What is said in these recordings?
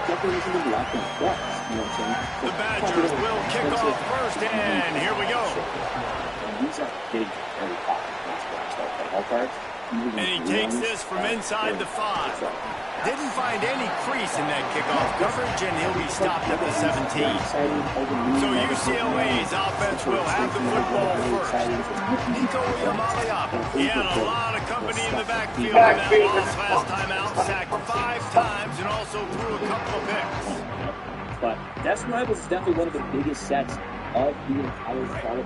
definitely isn't going to be out there twice. You know what I'm saying? So the Badgers will kick off first, and here we go. And these are big, very hot ball cards. And he takes this from inside the 5. Didn't find any crease in that kickoff coverage, and he'll be stopped at the 17. So UCLA's offense will have the football first. He had a lot of company in the backfield in that loss last time out, sacked 5 times, and also threw a couple of picks. But that's Rivals is definitely one of the biggest sets of the entire college.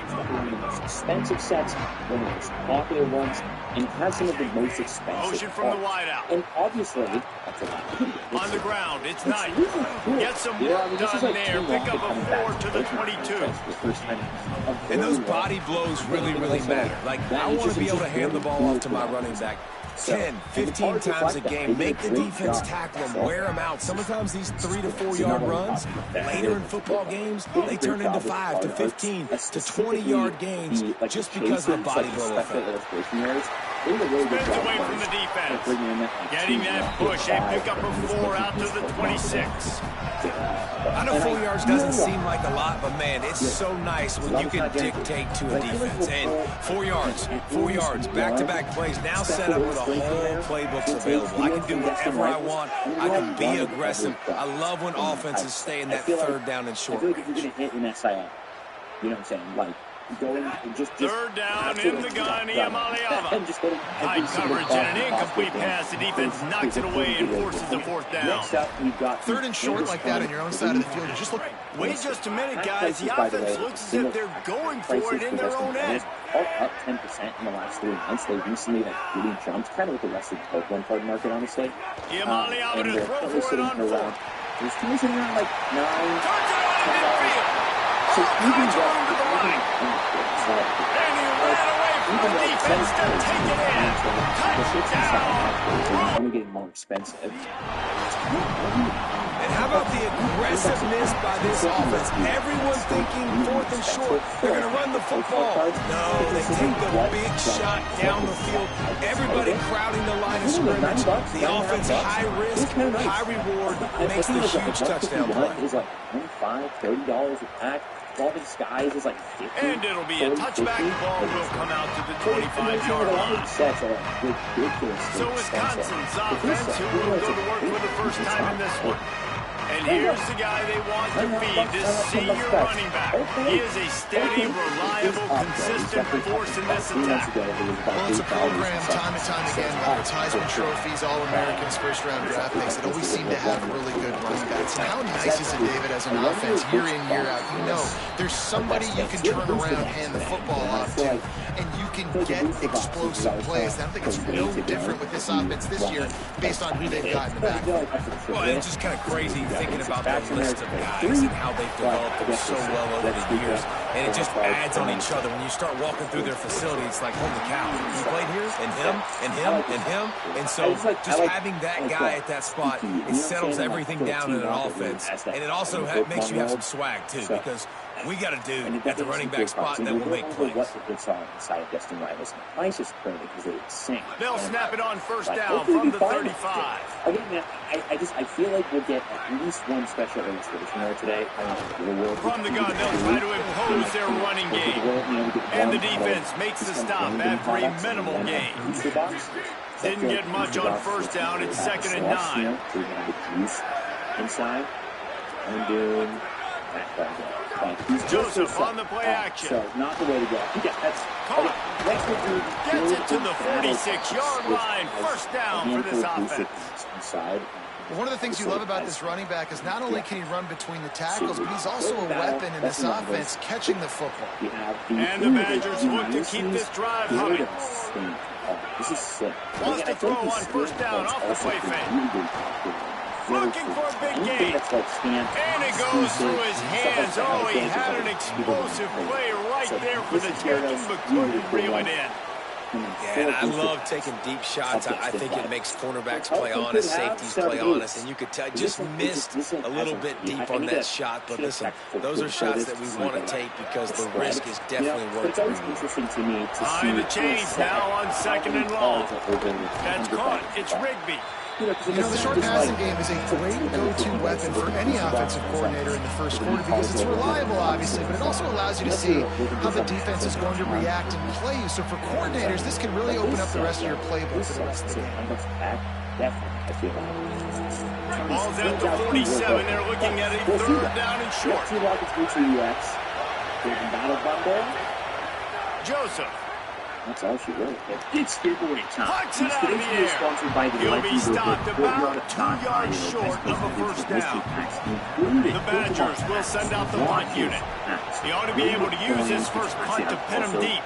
It's definitely one of the most expensive sets, one of the most popular ones, and has some of the most expensive. Motion from the wideout. And obviously, that's a lot. On the ground, it's nice. Get some work done there. Pick up a 4 to the 22. And those body blows really, really matter. Like, I want to be able to hand the ball off to my running back 10, 15 times a game. Make the defense tackle them, wear them out. Sometimes these 3 to 4 yard runs, later in football games, they turn into 5 to 15 to 20 yard gains just because of the body blow effect. Spins away from the defense. Getting that push. They pick up a 4 out to the 26. I know 4 yards doesn't seem like a lot, but man, it's so nice when you can dictate to a defense. And 4 yards, back-to-back plays, now set up with a whole playbooks available. I can do whatever I want. I can be aggressive. I love when offenses stay in that third down and short range. You're going to hit an SIL. You know what I'm saying? Like, going just third down in the gun, Iamaleava. High coverage and an incomplete pass. The defense knocks it away and forces the 4th down. Next up, we've got third and short like that on your own side of the field. Just look. Wait just a minute, guys. The offense looks as if they're going for it in their own end. All up 10% in the last 3 months. They recently really jumped, kind of with the rest of the Pokemon card market, honestly. Iamaleava to throw for it on 4th. There's teams sitting around like 9. So even and he ran away from the defense to take it in. Touchdown. Only getting more expensive. And how about the aggressiveness by this offense? Everyone's thinking 4th and short. They're going to run the football. No, they take the big shot down the field. Everybody crowding the line of scrimmage. The offense high risk, high reward, makes the huge touchdown play. It's like $25, $30 a pack. All these guys is like 50. And it'll be a touchback. Ball will come out to the 25-yard line. So Wisconsin's offense, who will go to work for the first time in this one. And here's the guy they want to feed, this senior running back. He is a steady, reliable, consistent force in this attack. Well, it's a program time and time again, whether it's Heisman trophies, All-Americans, first-round draft picks, that always seem to have really good running backs. And how nice is it, David, as an offense, year in, year out? You know, there's somebody you can turn around, hand the football off to, and you can get explosive plays. And I think it's no different with this offense this year based on who they've got in the backfield. Well, it's just kind of crazy thinking about that list of guys and how they've developed them so well over the years. And it just adds on each other. When you start walking through their facility, it's like, holy cow, he played here, and him, and him, and him. And so just having that guy at that spot, it settles everything down in an offense. And it also makes you have some swag, too, because we got a dude at the running back spot that will make plays. What's the good song inside of Destin Rivals? Nice is crazy because they sing. They'll snap it on first down from the 35. Again, man, I feel like we'll get at least one special illustration there today. From the gun, they'll try to impose their running game. And the defense makes the stop after a minimal gain. Didn't get much on first down. It's 2nd and 9. Inside. Undo. Joseph on the play action. So, not the way to go. Yeah, that's caught. Gets it to the 46-yard line. First down for this offense. Inside. One of the things you love about this running back is not only can he run between the tackles, but he's also a weapon in this offense, catching the football. And the Badgers look to keep this drive humming. This is sick. Wants to throw on first down off the play fake. Looking for a big gain. And it goes through his hands. Oh, he had an explosive play right there for the taking, but couldn't reel it in. Yeah, and I love taking deep shots. I think it makes cornerbacks play honest, safeties play honest, and you could tell just missed a little bit deep on that shot. But listen, those are shots that we want to take because the risk is definitely worth it. Behind the chains now on 2nd and long. That's caught. It's Rigby. the short passing game is a great go-to weapon for any offensive coordinator in the first quarter because it's reliable, obviously, but it also allows you to see how the defense is going to react and play you. So for coordinators, this can really open up the rest of your playbook for the rest of the game. Ball's at the 47. They're looking at a third down and short. Joseph. That's all she wrote. It's giveaway time. Puts it out of the air. He'll be stopped about 2 yards short of a first down. The Badgers will send out the punt unit. He ought to be able to use his first punt to pin him deep.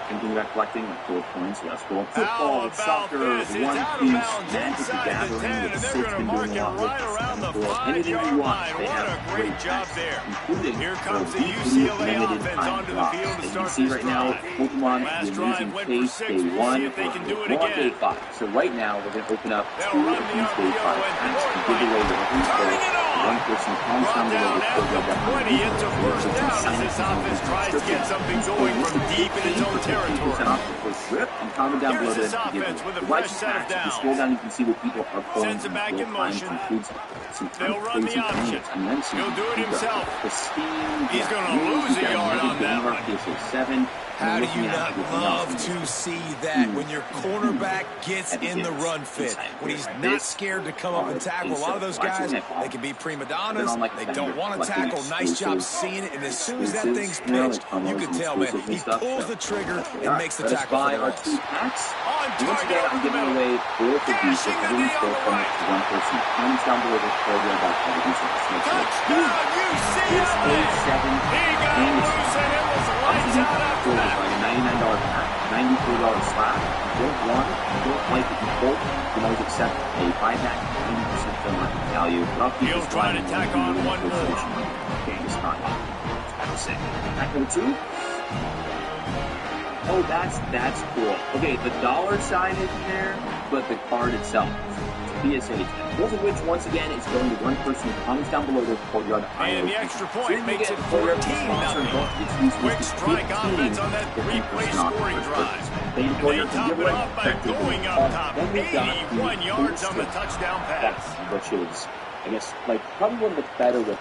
How about this? It's out of bounds inside the 10, and they're going to mark it right around the 5-yard line. What a great job there. Here comes the UCLA offense onto the field to start this drive. Last drive went for 6. We'll see if they can do it again. So right now, we're going to open up They'll run the RPO and turning it on. Brought down at the 20. It's a first down as this offense tries to get something going from deep in its own territory. Here's this offense with a fresh set of downs. Sends it back in motion. They'll run the option. He'll do it himself. He's going to lose a yard on that one. How do you not love to see that when your cornerback gets in the run fit? When he's not scared to come up and tackle. A lot of those guys, they can be prima donnas. They don't want to tackle. Nice job seeing it. And as soon as that thing's pitched, you can tell, man, he pulls the trigger and makes the tackle for the loss. On target over the middle. Dashing the knee on the right. Touchdown, UCLA! He got loose and it was lights out after that. $99 pack, $94 slab. You don't want it, you don't like it, you both can always accept a buyback, 80% fair market value. He'll try to tack on one more. Okay, it's not. I have to say. Pack number 2. Oh, that's cool. Okay, the dollar sign isn't there, but the card itself. PSA 10. Both of which, once again, is going to one person who comes down below their 4-yard and the extra point makes it 14-0. Quick strike offense on that three-play scoring drive. They top it off by going up top. 81 yards on the touchdown pass. Which is, I guess, like, probably one of the better with.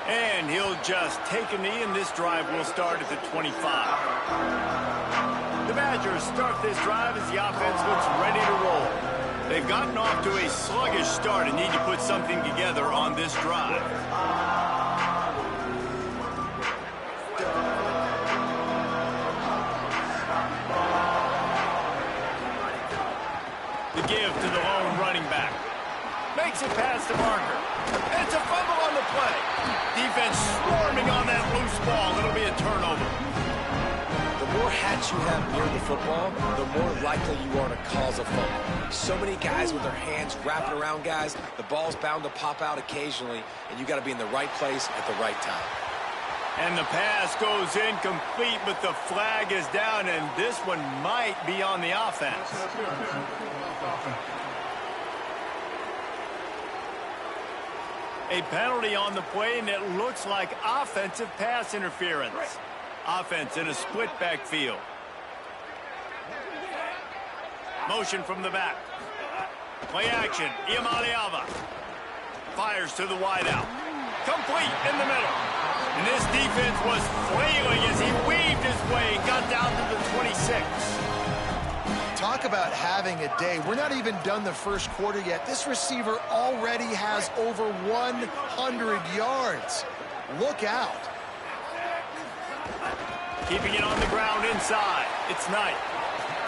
And he'll just take a knee, and this drive will start at the 25. The Badgers start this drive as the offense looks ready to roll. They've gotten off to a sluggish start and need to put something together on this drive. The give to the lone running back. Makes it past the marker. And it's a fumble on the play. Defense swarming on that loose ball. It'll be a turnover. The more hats you have near the football, the more likely you are to cause a fumble. So many guys with their hands wrapping around guys, the ball's bound to pop out occasionally, and you got to be in the right place at the right time. And the pass goes incomplete, but the flag is down, and this one might be on the offense. A penalty on the play, and it looks like offensive pass interference. Offense in a split backfield. Motion from the back. Play action. Iamaleava fires to the wideout. Complete in the middle. And this defense was flailing as he weaved his way and got down to the 26. Talk about having a day. We're not even done the first quarter yet. This receiver already has over 100 yards. Look out. Keeping it on the ground inside. It's Knight.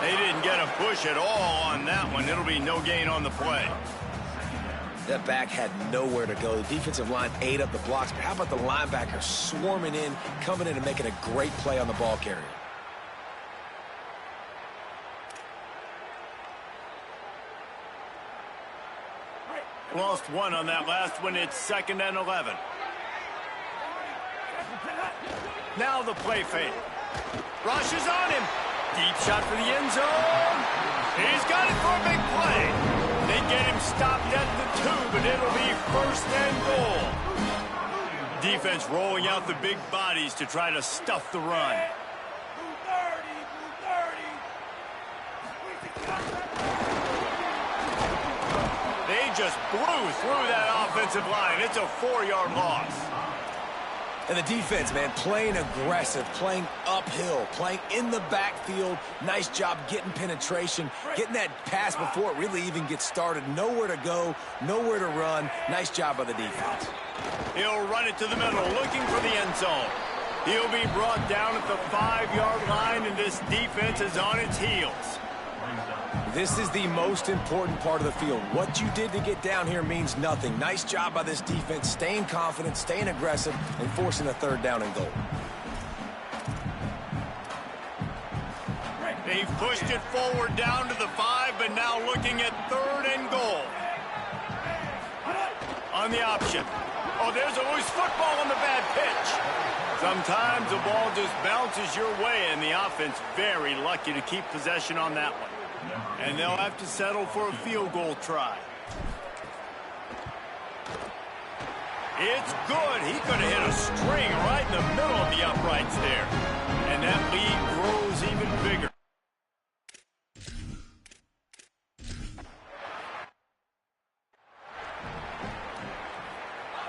They didn't get a push at all on that one. It'll be no gain on the play. That back had nowhere to go. The defensive line ate up the blocks. But how about the linebacker swarming in, coming in and making a great play on the ball carrier? Lost one on that last one. It's 2nd and 11. Now the play fake. Rush is on him. Deep shot for the end zone. He's got it for a big play. They get him stopped at the 2, but it'll be 1st and goal. Defense rolling out the big bodies to try to stuff the run. just blew through that offensive line. It's a 4-yard loss. And the defense, man, playing aggressive, playing uphill, playing in the backfield. Nice job getting penetration, getting that pass before it really even gets started. Nowhere to go, nowhere to run. Nice job by the defense. He'll run it to the middle, looking for the end zone. He'll be brought down at the 5-yard line, and this defense is on its heels. This is the most important part of the field. What you did to get down here means nothing. Nice job by this defense, staying confident, staying aggressive, and forcing a 3rd down and goal. They've pushed it forward down to the 5, but now looking at 3rd and goal. On the option. Oh, there's a loose football on the bad pitch. Sometimes the ball just bounces your way, and the offense very lucky to keep possession on that one. And they'll have to settle for a field goal try. It's good. He could have hit a string right in the middle of the uprights there. And that lead grows even bigger.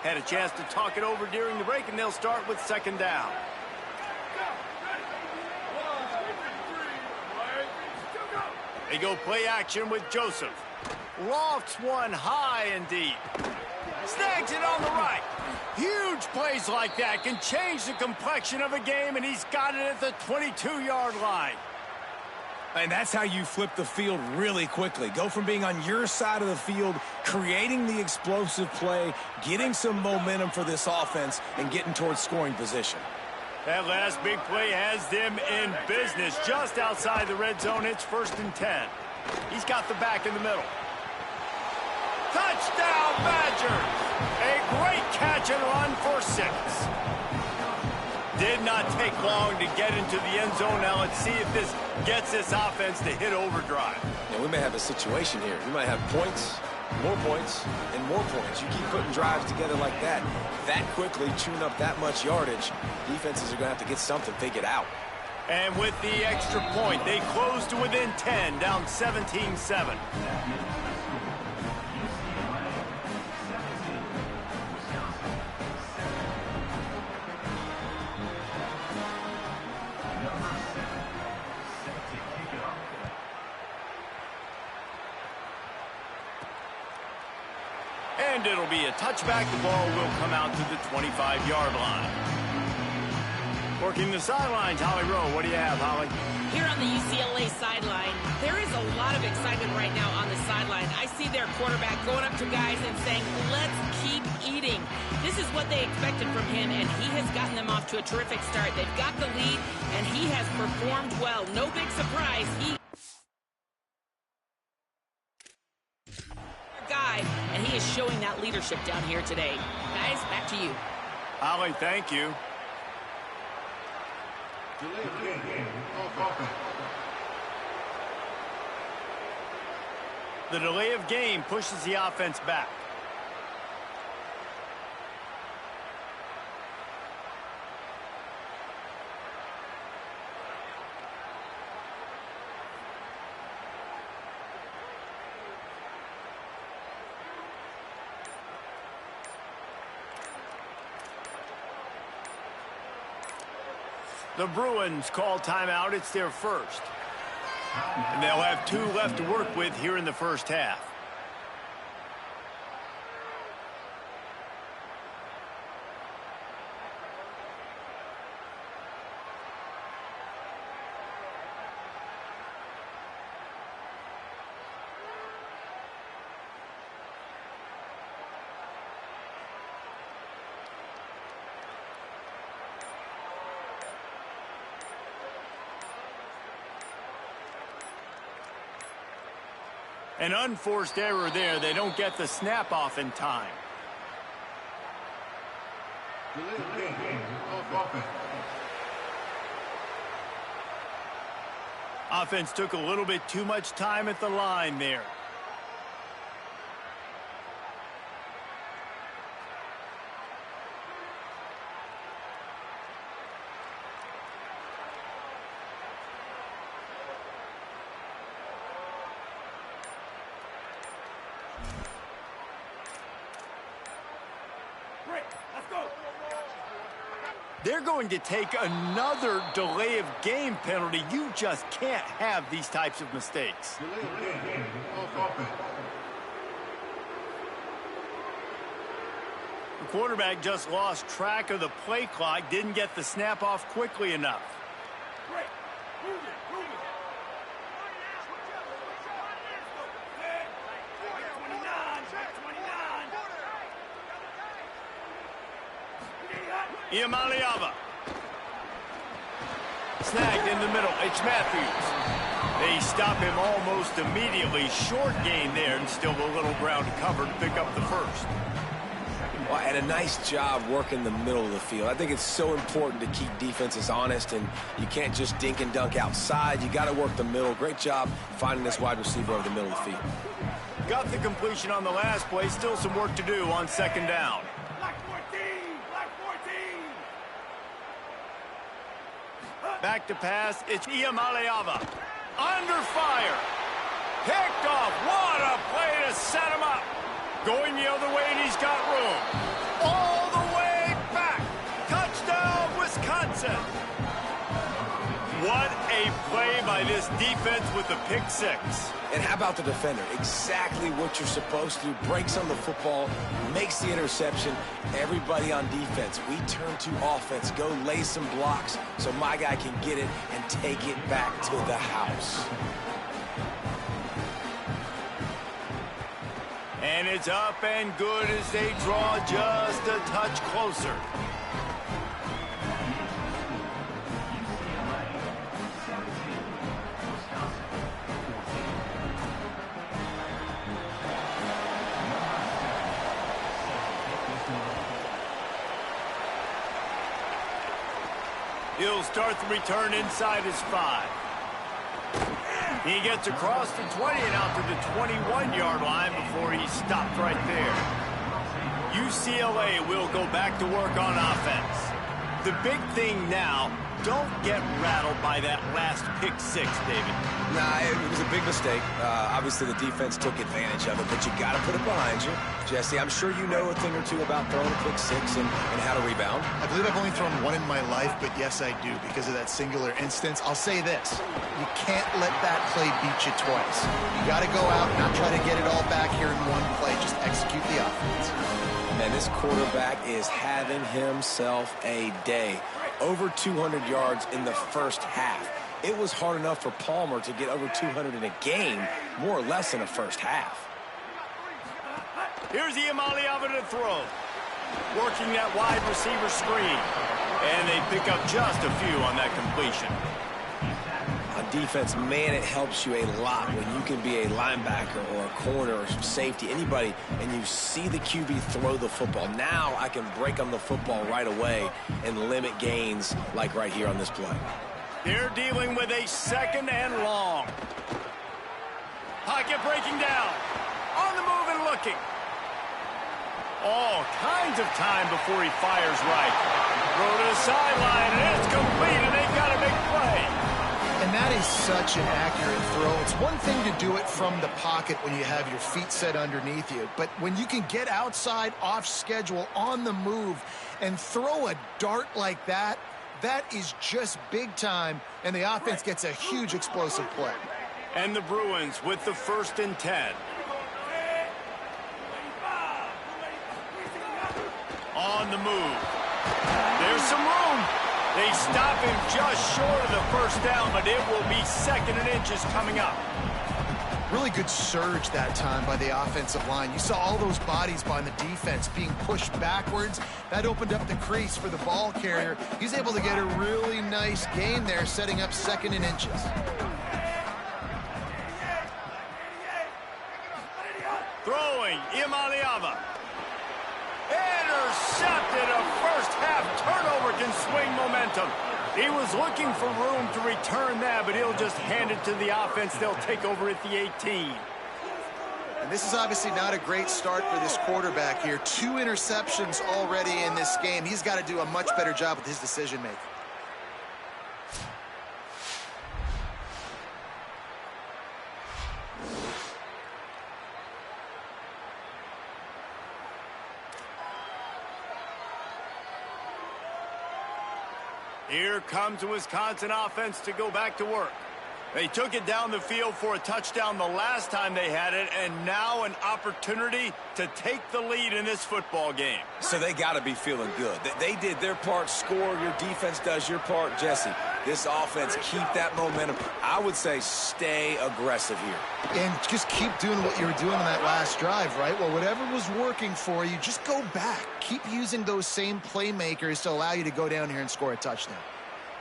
Had a chance to talk it over during the break, and they'll start with 2nd down. They go play action with Joseph. Lofts one high and deep. Snags it on the right. Huge plays like that can change the complexion of a game, and he's got it at the 22-yard line. And that's how you flip the field really quickly. Go from being on your side of the field, creating the explosive play, getting some momentum for this offense, and getting towards scoring position. That last big play has them in business. Just outside the red zone, it's 1st and 10. He's got the back in the middle. Touchdown, Badgers! A great catch and run for 6. Did not take long to get into the end zone. Now let's see if this gets this offense to hit overdrive. Yeah, we may have a situation here. We might have points, and more points. You keep putting drives together like that quickly, chewing up that much yardage, defenses are going to have to get something figured out. And with the extra point, they close to within 10, down 17-7. And it'll be a touchback. The ball will come out to the 25-yard line. Working the sidelines, Holly Rowe. What do you have, Holly? Here on the UCLA sideline, there is a lot of excitement right now on the sideline. I see their quarterback going up to guys and saying, let's keep eating. This is what they expected from him, and he has gotten them off to a terrific start. They've got the lead, and he has performed well. No big surprise. And he is showing that leadership down here today. Guys, back to you. Holly, thank you. The delay of game pushes the offense back. The Bruins call timeout. It's their first. And they'll have 2 left to work with here in the first half. An unforced error there. They don't get the snap off in time. Offense took a little bit too much time at the line there. They're going to take another delay of game penalty. You just can't have these types of mistakes. The quarterback just lost track of the play clock, didn't get the snap off quickly enough. Iamaleava. Snagged in the middle. It's Matthews. They stop him almost immediately. Short gain there and still a little ground to cover to pick up the first. Well, and a nice job working the middle of the field. I think it's so important to keep defenses honest, and you can't just dink and dunk outside. You got to work the middle. Great job finding this wide receiver over the middle of the field. Got the completion on the last play. Still some work to do on second down. Back to pass. It's Iamaleava. Under fire. Picked off. What a play to set him up. Going the other way, and he's got room. All the way back. Touchdown, Wisconsin. What a play by this defense with the pick six. And how about the defender? Exactly what you're supposed to do. Breaks on the football, makes the interception. Everybody on defense, we turn to offense. Go lay some blocks so my guy can get it and take it back to the house. And it's up and good as they draw just a touch closer. He'll start the return inside his 5. He gets across the 20 and out to the 21-yard line before he stopped right there. UCLA will go back to work on offense. The big thing now, don't get rattled by that last pick six, David. Nah, it was a big mistake. Obviously, the defense took advantage of it, but you got to put it behind you. Jesse, I'm sure you know a thing or two about throwing a pick six and how to rebound. I believe I've only thrown one in my life, but yes, I do because of that singular instance. I'll say this. You can't let that play beat you twice. You got to go out, not try to get it all back here in one play. Just execute the offense. Man, this quarterback is having himself a day. Over 200 yards in the first half. It was hard enough for Palmer to get over 200 in a game, more or less in a first half. Here's Iamaleava to throw. Working that wide receiver screen. And they pick up just a few on that completion. On defense, man, it helps you a lot when you can be a linebacker or a corner or safety, anybody, and you see the QB throw the football. Now I can break on the football right away and limit gains like right here on this play. They're dealing with a second and long. Pocket breaking down. On the move and looking. All kinds of time before he fires right. Throw to the sideline, and it's complete, and they've got a big play. And that is such an accurate throw. It's one thing to do it from the pocket when you have your feet set underneath you, but when you can get outside, off schedule, on the move, and throw a dart like that, that is just big time, and the offense gets a huge explosive play. And the Bruins with the 1st and 10. On the move. There's some room. They stop him just short of the first down, but it will be 2nd and inches coming up. Really good surge that time by the offensive line. You saw all those bodies by the defense being pushed backwards. That opened up the crease for the ball carrier. He's able to get a really nice gain there, setting up 2nd and inches. Throwing, Iamaleava. Intercepted. A first half turnover can swing momentum. He was looking for room to return that, but he'll just hand it to the offense. They'll take over at the 18. And this is obviously not a great start for this quarterback here. 2 interceptions already in this game. He's got to do a much better job with his decision-making. Here comes the Wisconsin offense to go back to work. They took it down the field for a touchdown the last time they had it, and now an opportunity to take the lead in this football game. So they got to be feeling good. They did their part, score. Your defense does your part. Jesse, this offense, keep that momentum. I would say stay aggressive here. And just keep doing what you were doing on that last drive, right? Well, whatever was working for you, just go back. Keep using those same playmakers to allow you to go down here and score a touchdown.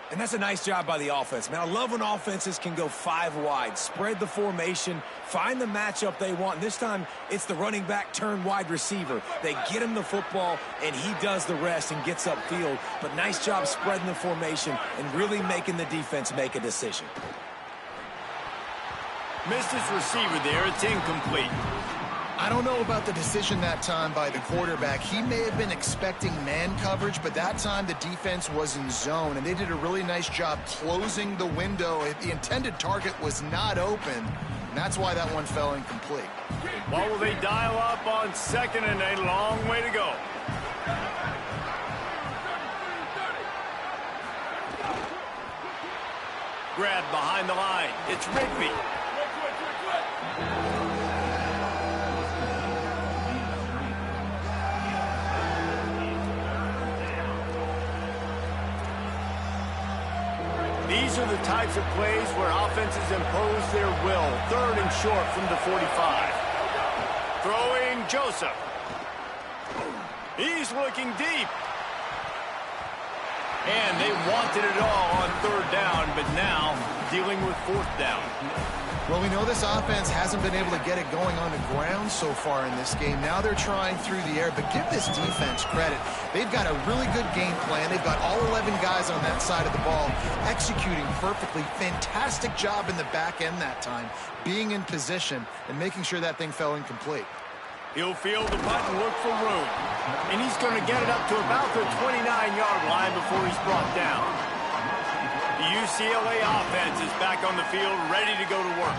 And that's a nice job by the offense. Man, I love when offenses can go 5 wide, spread the formation, find the matchup they want. And this time, it's the running back turn wide receiver. They get him the football, and he does the rest and gets upfield. But nice job spreading the formation and really making the defense make a decision. Missed his receiver there. It's incomplete. I don't know about the decision that time by the quarterback. He may have been expecting man coverage, but that time the defense was in zone, and they did a really nice job closing the window. The intended target was not open, and that's why that one fell incomplete. What will they dial up on second and a long way to go? Grab behind the line. It's Rigby. These are the types of plays where offenses impose their will. Third and short from the 45. Throwing Joseph. He's looking deep. And they wanted it all on third down, but now dealing with fourth down. Well, we know this offense hasn't been able to get it going on the ground so far in this game. Now they're trying through the air, but give this defense credit. They've got a really good game plan. They've got all 11 guys on that side of the ball executing perfectly. Fantastic job in the back end that time, being in position and making sure that thing fell incomplete. He'll field the punt and look for room. And he's going to get it up to about the 29-yard line before he's brought down. The UCLA offense is back on the field, ready to go to work.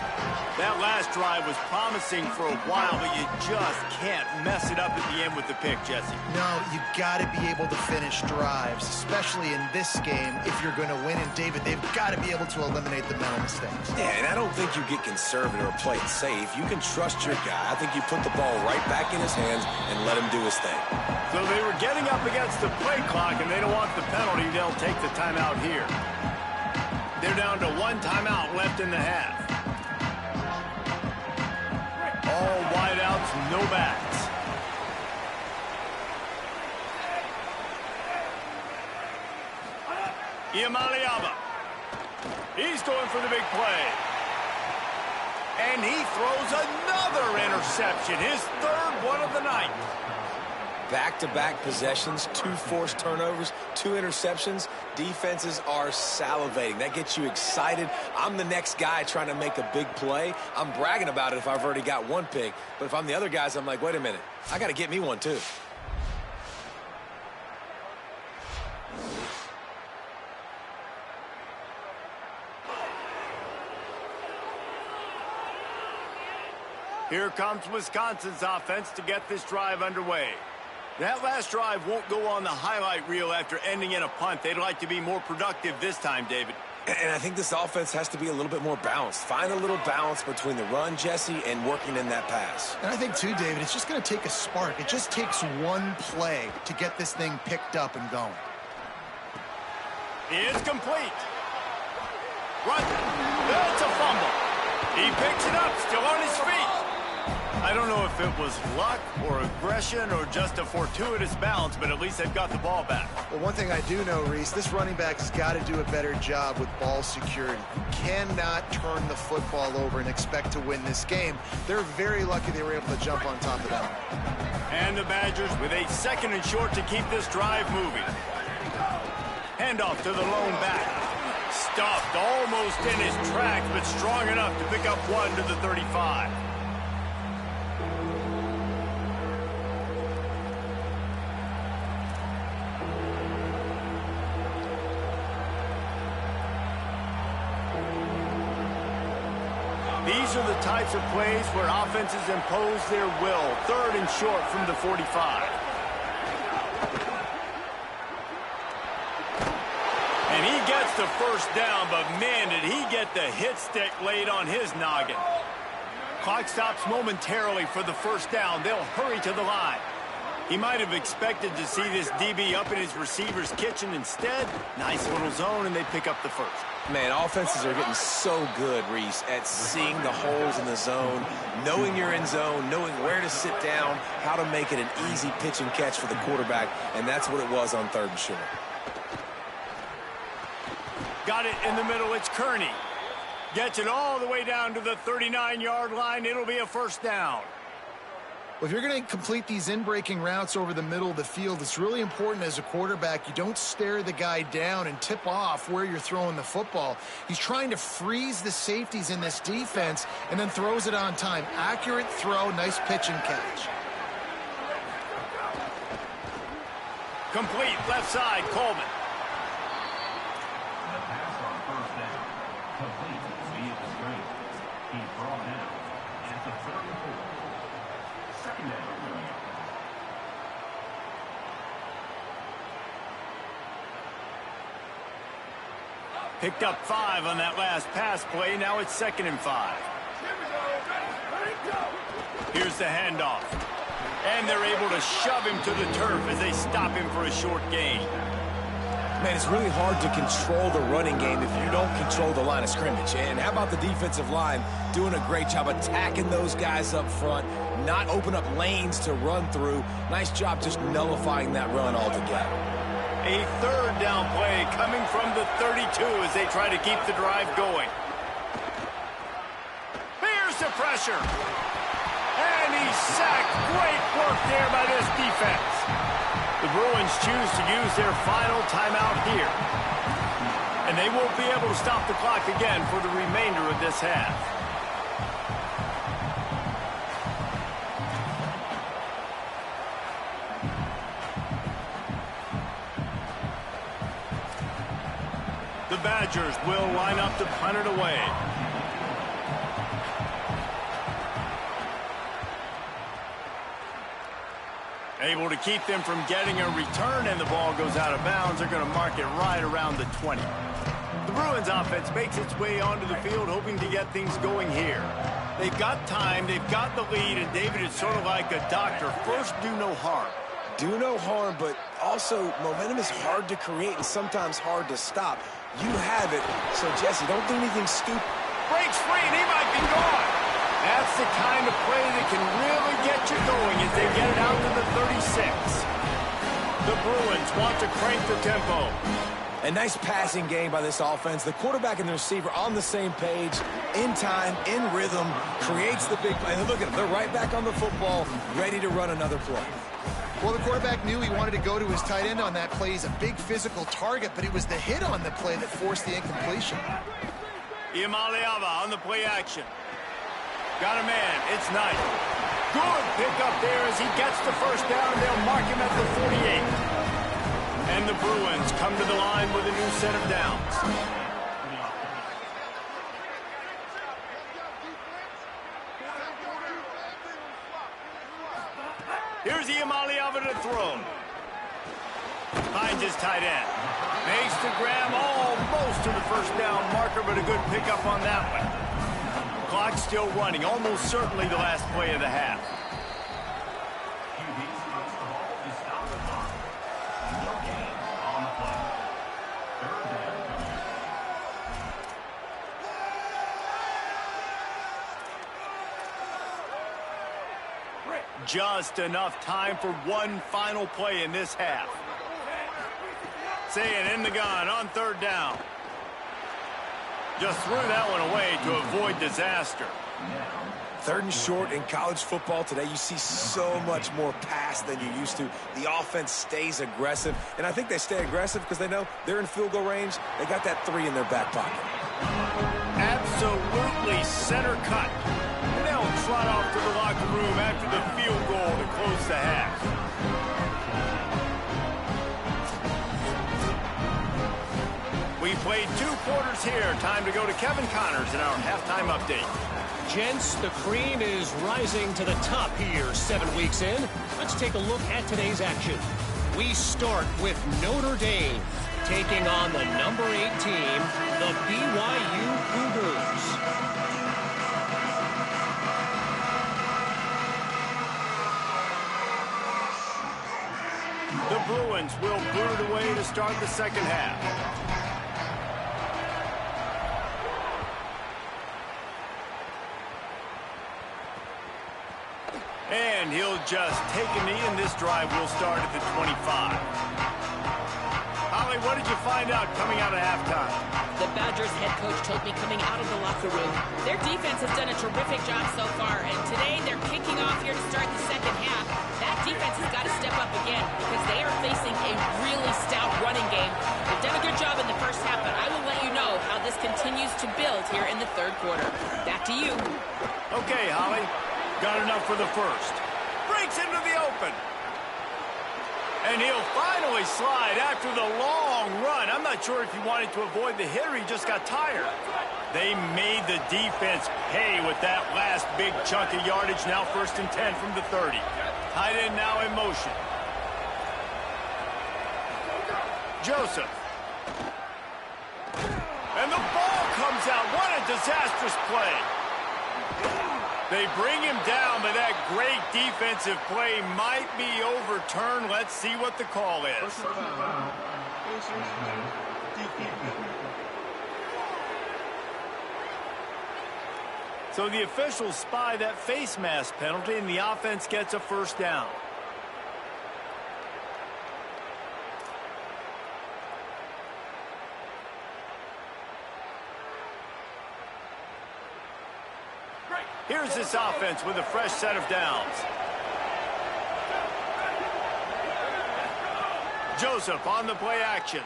That last drive was promising for a while, but you just can't mess it up at the end with the pick, Jesse. No, you got to be able to finish drives, especially in this game if you're going to win. And, David, they've got to be able to eliminate the mental mistakes. Yeah, and I don't think you get conservative or play it safe. You can trust your guy. I think you put the ball right back in his hands and let him do his thing. So they were getting up against the play clock, and they don't want the penalty. They'll take the timeout here. They're down to one timeout left in the half. All wideouts, no backs. Iamaleava. He's going for the big play. And he throws another interception, his third one of the night. Back-to-back possessions, 2 forced turnovers, 2 interceptions. Defenses are salivating. That gets you excited. I'm the next guy trying to make a big play. I'm bragging about it if I've already got one pick. But if I'm the other guys, I'm like, wait a minute. I got to get me one, too. Here comes Wisconsin's offense to get this drive underway. That last drive won't go on the highlight reel after ending in a punt. They'd like to be more productive this time, David. And I think this offense has to be a little bit more balanced. Find a little balance between the run, Jesse, and working in that pass. And I think, too, David, it's just going to take a spark. It just takes one play to get this thing picked up and going. It's complete. Run. That's a fumble. He picks it up, still on his feet. I don't know if it was luck or aggression or just a fortuitous bounce, but at least they've got the ball back. Well, one thing I do know, Reese, this running back has got to do a better job with ball security. You cannot turn the football over and expect to win this game. They're very lucky they were able to jump on top of that. And the Badgers with a second and short to keep this drive moving. Handoff to the lone back. Stuffed almost in his tracks, but strong enough to pick up one to the 35. These are the types of plays where offenses impose their will. Third and short from the 45. And he gets the first down, but man, did he get the hit stick laid on his noggin. Clock stops momentarily for the first down. They'll hurry to the line. He might have expected to see this DB up in his receiver's kitchen. Instead, nice little zone, and they pick up the first. Man, offenses are getting so good, Reese, at seeing the holes in the zone, knowing you're in zone, knowing where to sit down, how to make it an easy pitch and catch for the quarterback, and that's what it was on 3rd and short. Got it in the middle. It's Kearney. Gets it all the way down to the 39-yard line. It'll be a first down. Well, if you're going to complete these in-breaking routes over the middle of the field, it's really important as a quarterback you don't stare the guy down and tip off where you're throwing the football. He's trying to freeze the safeties in this defense and then throws it on time. Accurate throw, nice pitch and catch. Complete, left side, Coleman. Picked up 5 on that last pass play. Now it's 2nd and 5. Here's the handoff. And they're able to shove him to the turf as they stop him for a short gain. Man, it's really hard to control the running game if you don't control the line of scrimmage. And how about the defensive line doing a great job attacking those guys up front, not open up lanes to run through. Nice job just nullifying that run altogether. A 3rd down play coming from the 32 as they try to keep the drive going. Here's the pressure. And he's sacked. Great work there by this defense. The Bruins choose to use their final timeout here. And they won't be able to stop the clock again for the remainder of this half. The Badgers will line up to punt it away. Able to keep them from getting a return, and the ball goes out of bounds. They're going to mark it right around the 20. The Bruins offense makes its way onto the field, hoping to get things going here. They've got time, they've got the lead, and David is sort of like a doctor. First, do no harm. Do no harm, but also momentum is hard to create and sometimes hard to stop. You have it, so Jesse, don't do anything stupid. Breaks free, and he might be gone. That's the kind of play that can really get you going as they get it out to the 36. The Bruins want to crank the tempo. A nice passing game by this offense. The quarterback and the receiver on the same page, in time, in rhythm, creates the big play. And look at them, they're right back on the football, ready to run another play. Well, the quarterback knew he wanted to go to his tight end on that play. He's a big physical target, but it was the hit on the play that forced the incompletion. Imaliava on the play action. Got a man. It's Knight. Good pickup there as he gets the first down, and they'll mark him at the 48. And the Bruins come to the line with a new set of downs. Here's Imaliava to throw. Finds his tight end. Makes the grab almost to the first down marker, but a good pickup on that one. Clock still running, almost certainly the last play of the half. Just enough time for one final play in this half. Saying in the gun on 3rd down. Just threw that one away to avoid disaster. 3rd and short in college football today. You see so much more pass than you used to. The offense stays aggressive, and I think they stay aggressive because they know they're in field goal range. They got that 3 in their back pocket. Absolutely center cut. And they'll trot off to the locker room after the field goal to close the half. We played 2 quarters here. Time to go to Kevin Connors in our halftime update. Gents, the cream is rising to the top here 7 weeks in. Let's take a look at today's action. We start with Notre Dame taking on the number 8 team, the BYU Cougars. The Bruins will boot it away to start the second half. And he'll just take a knee, and this drive will start at the 25. Holly, what did you find out coming out of halftime? The Badgers head coach told me coming out of the locker room, their defense has done a terrific job so far, and today they're kicking off here to start the second half. That defense has got to step up again because they are facing a really stout running game. They've done a good job in the first half, but I will let you know how this continues to build here in the third quarter. Back to you. Okay, Holly. Got enough for the first. Breaks into the open. And he'll finally slide after the long run. I'm not sure if he wanted to avoid the hit or he just got tired. They made the defense pay with that last big chunk of yardage. Now 1st and 10 from the 30. Tight end now in motion. Joseph. And the ball comes out. What a disastrous play. They bring him down, but that great defensive play might be overturned. Let's see what the call is. So the officials spy that face mask penalty, and the offense gets a first down. Here's this offense with a fresh set of downs. Joseph on the play action.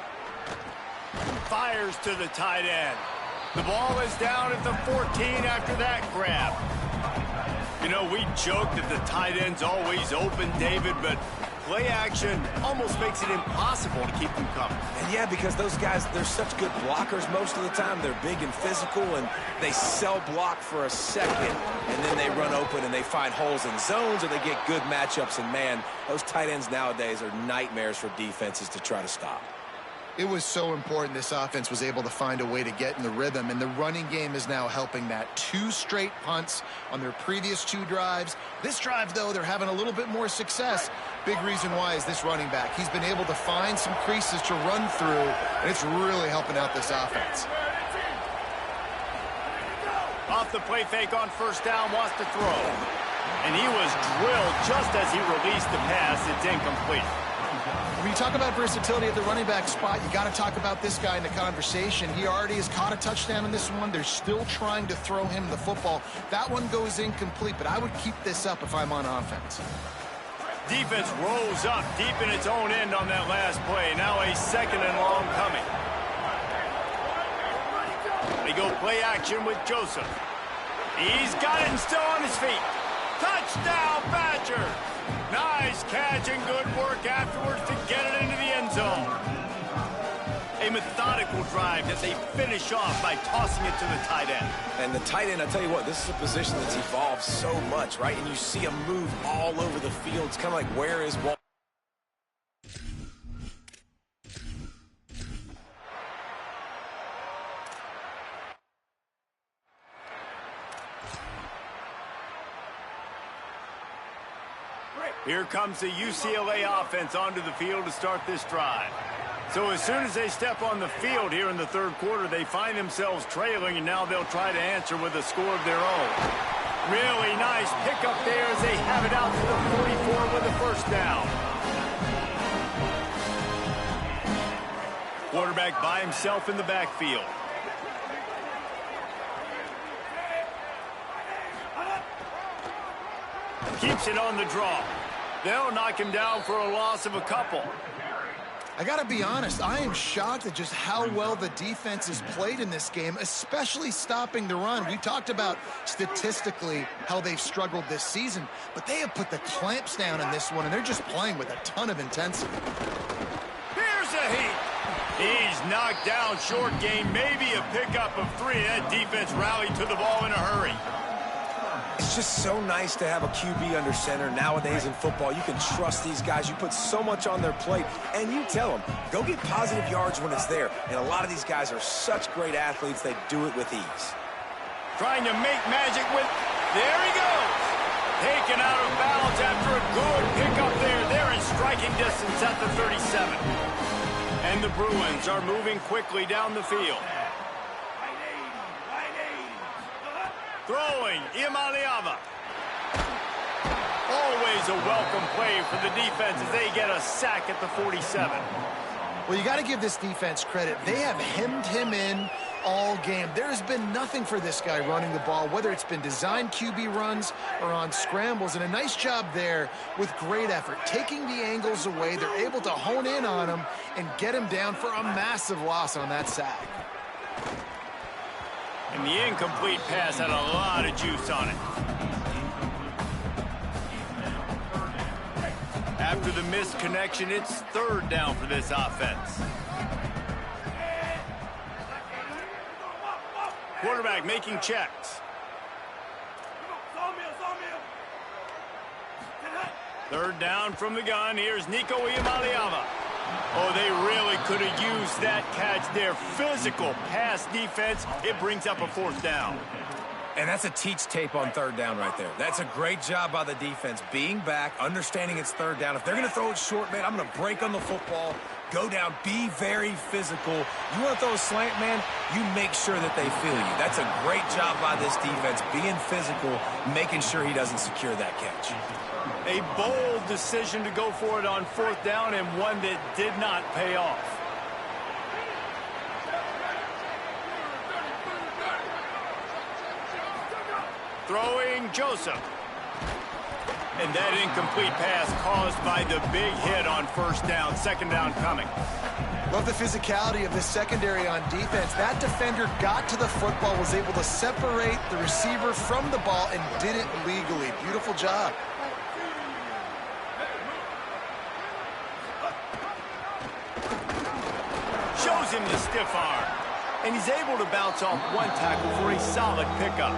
Fires to the tight end. The ball is down at the 14 after that grab. You know, we joke that the tight end's always open, David, but play action almost makes it impossible to keep them coming. And yeah, because those guys, they're such good blockers most of the time. They're big and physical, and they sell block for a second, and then they run open and they find holes in zones, or they get good matchups. And, man, those tight ends nowadays are nightmares for defenses to try to stop. It was so important this offense was able to find a way to get in the rhythm, and the running game is now helping that. 2 straight punts on their previous 2 drives. This drive, though, they're having a little bit more success. Big reason why is this running back. He's been able to find some creases to run through, and it's really helping out this offense. Off the play fake on first down, wants to throw. And he was drilled just as he released the pass. It's incomplete. When you talk about versatility at the running back spot, you got to talk about this guy in the conversation. He already has caught a touchdown in this one. They're still trying to throw him the football. That one goes incomplete, but I would keep this up if I'm on offense. Defense rolls up deep in its own end on that last play. Now a 2nd and long coming. They go play action with Joseph. He's got it and still on his feet. Touchdown, Badger! Nice catch and good work afterwards to get it into the end zone. A methodical drive that they finish off by tossing it to the tight end. And the tight end, I tell you what, this is a position that's evolved so much, right? And you see him move all over the field. It's kind of like, where is ball? Here comes the UCLA offense onto the field to start this drive. So as soon as they step on the field here in the third quarter, they find themselves trailing, and now they'll try to answer with a score of their own. Really nice pickup there as they have it out to the 44 with a first down. Quarterback by himself in the backfield. Keeps it on the draw. They'll knock him down for a loss of a couple. I got to be honest, I am shocked at just how well the defense has played in this game, especially stopping the run. We talked about statistically how they've struggled this season, but they have put the clamps down in this one, and they're just playing with a ton of intensity. Here's a heat. He's knocked down short game, maybe a pickup of 3. That defense rallied to the ball in a hurry. It's It's just so nice to have a QB under center. Nowadays in football, you can trust these guys. You put so much on their plate, and you tell them, go get positive yards when it's there. And a lot of these guys are such great athletes, they do it with ease. Trying to make magic with, there he goes. Taken out of bounds after a good pickup there. They're in striking distance at the 37. And the Bruins are moving quickly down the field. Throwing, Imaliava. Always a welcome play for the defense as they get a sack at the 47. Well, you got to give this defense credit. They have hemmed him in all game. There has been nothing for this guy running the ball, whether it's been designed QB runs or on scrambles, and a nice job there with great effort. Taking the angles away, they're able to hone in on him and get him down for a massive loss on that sack. And the incomplete pass had a lot of juice on it. After the missed connection, it's third down for this offense. Quarterback making checks. Third down from the gun. Here's Nico Iamaleava. Oh, they really could have used that catch there. Physical pass defense. It brings up a fourth down. And that's a teach tape on third down right there. That's a great job by the defense. Being back, understanding it's third down. If they're going to throw it short, man, I'm going to break on the football, go down, be very physical. You want to throw a slant, man, you make sure that they feel you. That's a great job by this defense, being physical, making sure he doesn't secure that catch. A bold decision to go for it on fourth down, and one that did not pay off. Throwing Joseph. And that incomplete pass caused by the big hit on first down. Second down coming. Love the physicality of this secondary on defense. That defender got to the football, was able to separate the receiver from the ball, and did it legally. Beautiful job. Shows him the stiff arm. And he's able to bounce off one tackle for a solid pickup.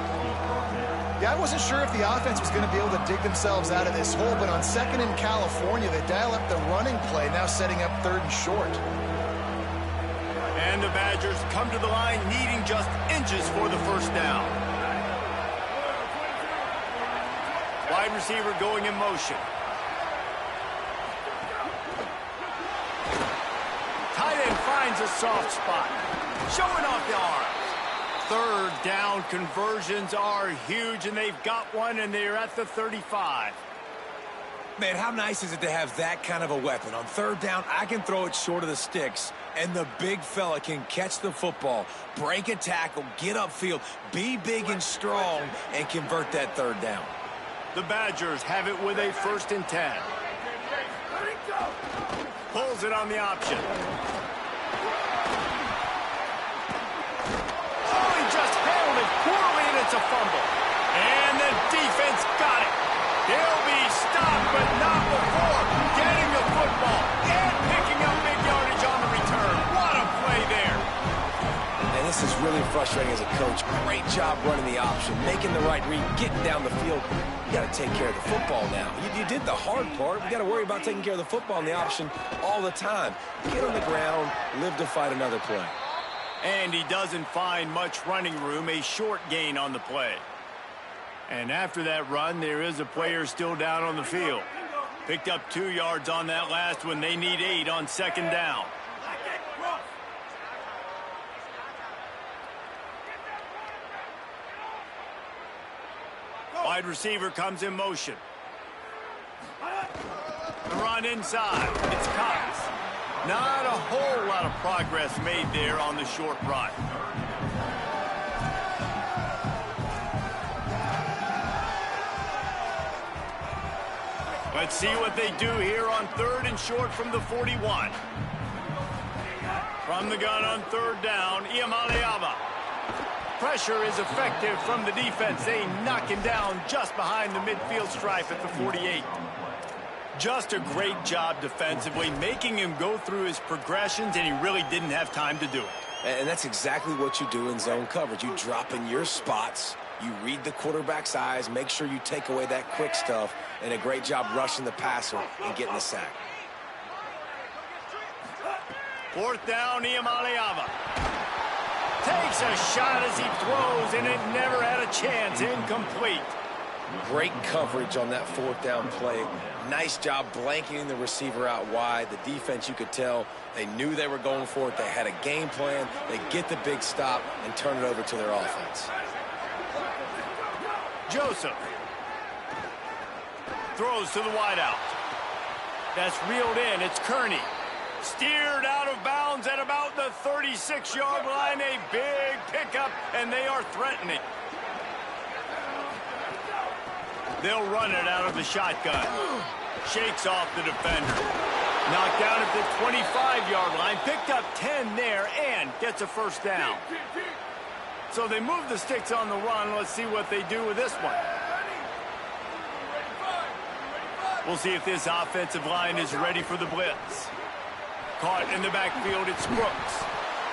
Yeah, I wasn't sure if the offense was going to be able to dig themselves out of this hole, but on second in California, they dial up the running play, now setting up third and short. And the Badgers come to the line needing just inches for the first down. Wide receiver going in motion. Tight end finds a soft spot. Showing off the arm. Third down conversions are huge, and they've got one, and they're at the 35. Man, how nice is it to have that kind of a weapon? On third down, I can throw it short of the sticks, and the big fella can catch the football, break a tackle, get upfield, be big and strong, and convert that third down. The Badgers have it with a 1st and 10. Pulls it on the option. Just handled it poorly, and it's a fumble. And the defense got it. They'll be stopped, but not before getting the football and picking up big yardage on the return. What a play there. And this is really frustrating as a coach. Great job running the option, making the right read, getting down the field. You got to take care of the football now. You did the hard part. We got to worry about taking care of the football and the option all the time. Get on the ground, live to fight another play. And he doesn't find much running room, a short gain on the play. And after that run, there is a player still down on the field. Picked up 2 yards on that last one. They need 8 on second down. Wide receiver comes in motion. The run inside. It's Cox. Not a whole lot of progress made there on the short run. Let's see what they do here on third and short from the 41. From the gun on third down, Iamaleava. Pressure is effective from the defense. They knock him down just behind the midfield stripe at the 48. Just a great job defensively, making him go through his progressions, and he really didn't have time to do it. And that's exactly what you do in zone coverage. You drop in your spots, You read the quarterback's eyes, make sure you take away that quick stuff, and a great job rushing the passer and getting the sack. Fourth down, Iamaleava. Takes a shot as he throws, and it never had a chance. Incomplete. Great coverage on that fourth down play. Nice job blanketing the receiver out wide. The defense, you could tell, they knew they were going for it. They had a game plan. They get the big stop and turn it over to their offense. Joseph throws to the wideout. That's reeled in. It's Kearney. Steered out of bounds at about the 36-yard line. A big pickup, and they are threatening. They'll run it out of the shotgun. Shakes off the defender. Knocked down at the 25-yard line. Picked up 10 there and gets a first down. So they move the sticks on the run. Let's see what they do with this one. We'll see if this offensive line is ready for the blitz. Caught in the backfield, it's Brooks.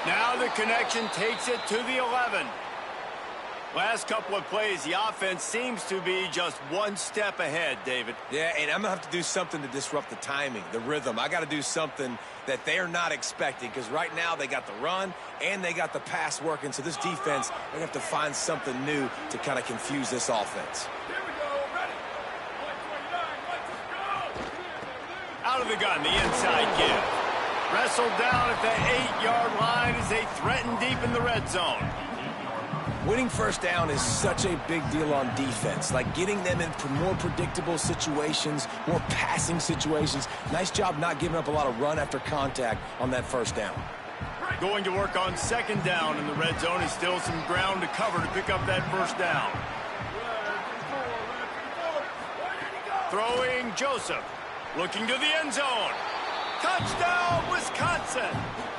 Now the connection takes it to the 11. Last couple of plays, the offense seems to be just one step ahead, David. Yeah, and I'm going to have to do something to disrupt the timing, the rhythm. I got to do something that they're not expecting, because right now they got the run and they got the pass working. So this defense, they're going to have to find something new to kind of confuse this offense. Out of the gun, the inside give. Wrestled down at the 8-yard line as they threaten deep in the red zone. Winning first down is such a big deal on defense, like getting them in more predictable situations, more passing situations. Nice job not giving up a lot of run after contact on that first down. Going to work on second down in the red zone. Is still some ground to cover to pick up that first down. Throwing Joseph. Looking to the end zone. Touchdown, Wisconsin.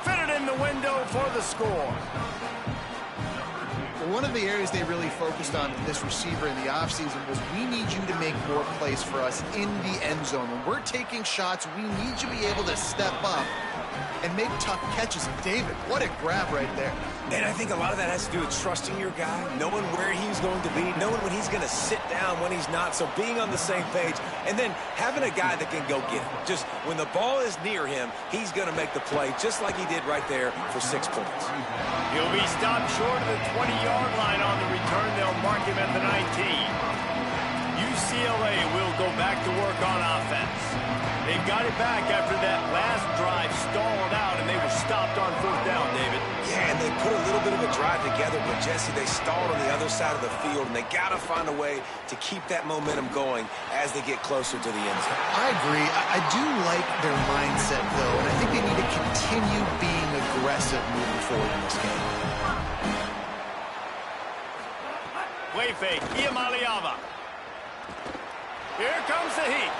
Fitted in the window for the score. One of the areas they really focused on this receiver in the offseason was, we need you to make more plays for us in the end zone. When we're taking shots, we need you to be able to step up and make tough catches. And David, what a grab right there. And I think a lot of that has to do with trusting your guy, knowing where he's going to be, knowing when he's going to sit down, when he's not. So being on the same page, and then having a guy that can go get it. Just when the ball is near him, he's going to make the play, just like he did right there for 6 points. He'll be stopped short of the 20-yard line on the return. They'll mark him at the 19. UCLA will go back to work on offense. They got it back after that last drive stalled out, and they were stopped on fourth down, David. Yeah, and they put a little bit of a drive together, but Jesse, they stalled on the other side of the field, and they got to find a way to keep that momentum going as they get closer to the end zone. I agree. I do like their mindset, though, and I think they need to continue being aggressive moving forward in this game. Play fake, Iamaleava. Here comes the heat.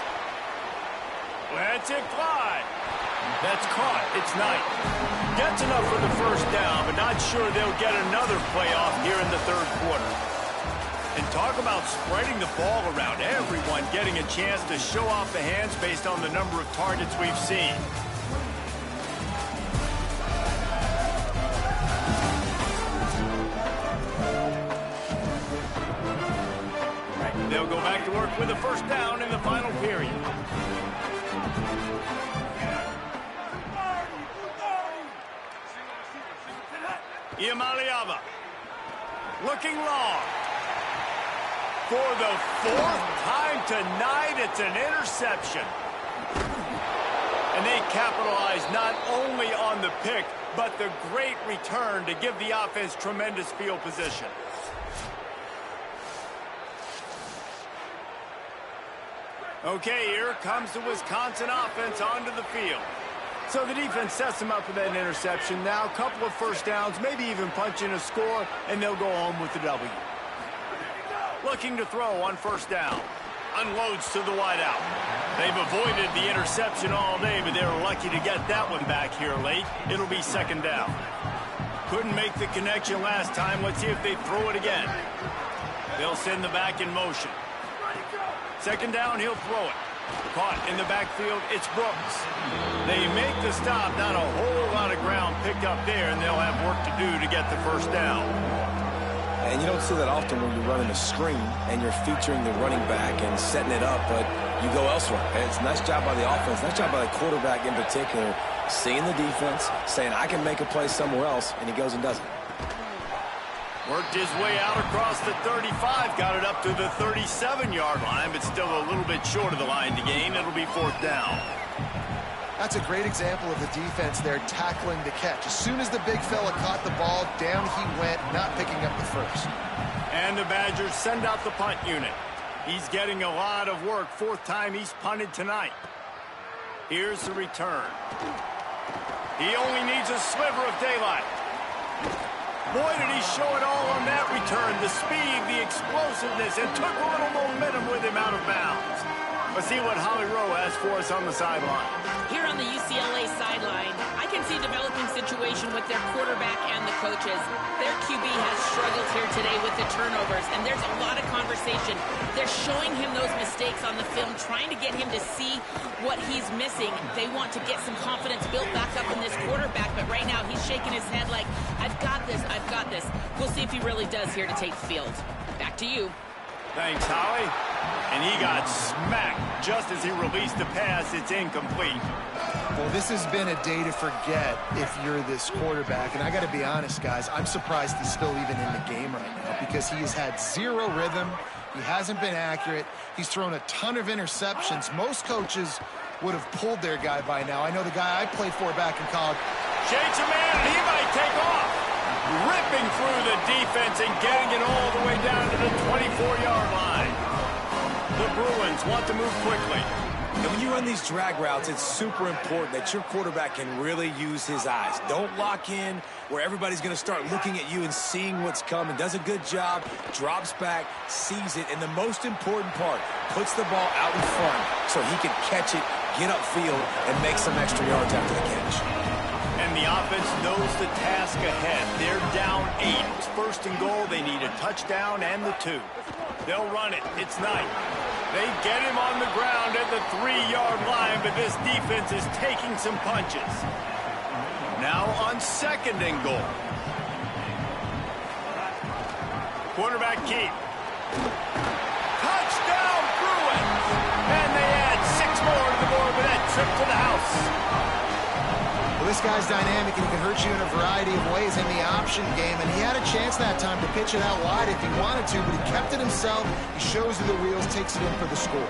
Lets it fly. That's caught. It's Knight. Gets enough for the first down, but not sure they'll get another playoff here in the third quarter. And talk about spreading the ball around. Everyone getting a chance to show off the hands based on the number of targets we've seen. They'll go back to work with a first down in the final period. Iamaleava looking long. For the fourth time tonight, it's an interception. And they capitalize not only on the pick, but the great return to give the offense tremendous field position. Okay, here comes the Wisconsin offense onto the field. So the defense sets them up for that interception. Now a couple of first downs, maybe even punch in a score, and they'll go home with the W. Looking to throw on first down. Unloads to the wideout. They've avoided the interception all day, but they were lucky to get that one back here late. It'll be second down. Couldn't make the connection last time. Let's see if they throw it again. They'll send the back in motion. Second down, he'll throw it. Caught in the backfield, it's Brooks. They make the stop, not a whole lot of ground picked up there, and they'll have work to do to get the first down. And you don't see that often when you're running a screen and you're featuring the running back and setting it up, but you go elsewhere. It's a nice job by the offense, nice job by the quarterback in particular, seeing the defense, saying, I can make a play somewhere else, and he goes and does it. Worked his way out across the 35, got it up to the 37-yard line, but still a little bit short of the line to gain. It'll be 4th down. That's a great example of the defense there tackling the catch. As soon as the big fella caught the ball, down he went, not picking up the first. And the Badgers send out the punt unit. He's getting a lot of work. 4th time he's punted tonight. Here's the return. He only needs a sliver of daylight. Boy, did he show it all on that return. The speed, the explosiveness, and took a little momentum with him out of bounds. Let's see what Holly Rowe has for us on the sideline. Here on the UCLA sideline, I can see a developing situation with their quarterback and the coaches. Their QB has struggled here today with the turnovers, and there's a lot of conversation. They're showing him those mistakes on the film, trying to get him to see what he's missing. They want to get some confidence built back up in this quarterback, but right now he's shaking his head like, I've got this, I've got this. We'll see if he really does here to take the field. Back to you. Thanks, Holly. And he got smacked just as he released the pass. It's incomplete. Well, this has been a day to forget if you're this quarterback. And I got to be honest, guys, I'm surprised he's still even in the game right now because he has had zero rhythm. He hasn't been accurate. He's thrown a ton of interceptions. Most coaches would have pulled their guy by now. I know the guy I played for back in college. Shakes a man, and he might take off. Ripping through the defense and getting it all the way down to the 24-yard line. The Bruins want to move quickly. And when you run these drag routes, it's super important that your quarterback can really use his eyes. Don't lock in where everybody's going to start looking at you and seeing what's coming. Does a good job, drops back, sees it, and the most important part, puts the ball out in front so he can catch it, get upfield, and make some extra yards after the catch. And the offense knows the task ahead. They're down 8. It's 1st and goal. They need a touchdown and the 2. They'll run it. It's Knight. They get him on the ground at the 3-yard line, but this defense is taking some punches. Now on 2nd and goal. Quarterback keep. Touchdown Bruins! And they add 6 more to the board with that trip to the house. Well, this guy's dynamic, and he can hurt you in a variety of ways in the option game, and he had a chance that time to pitch it out wide if he wanted to, but he kept it himself. He shows you the wheels, takes it in for the score.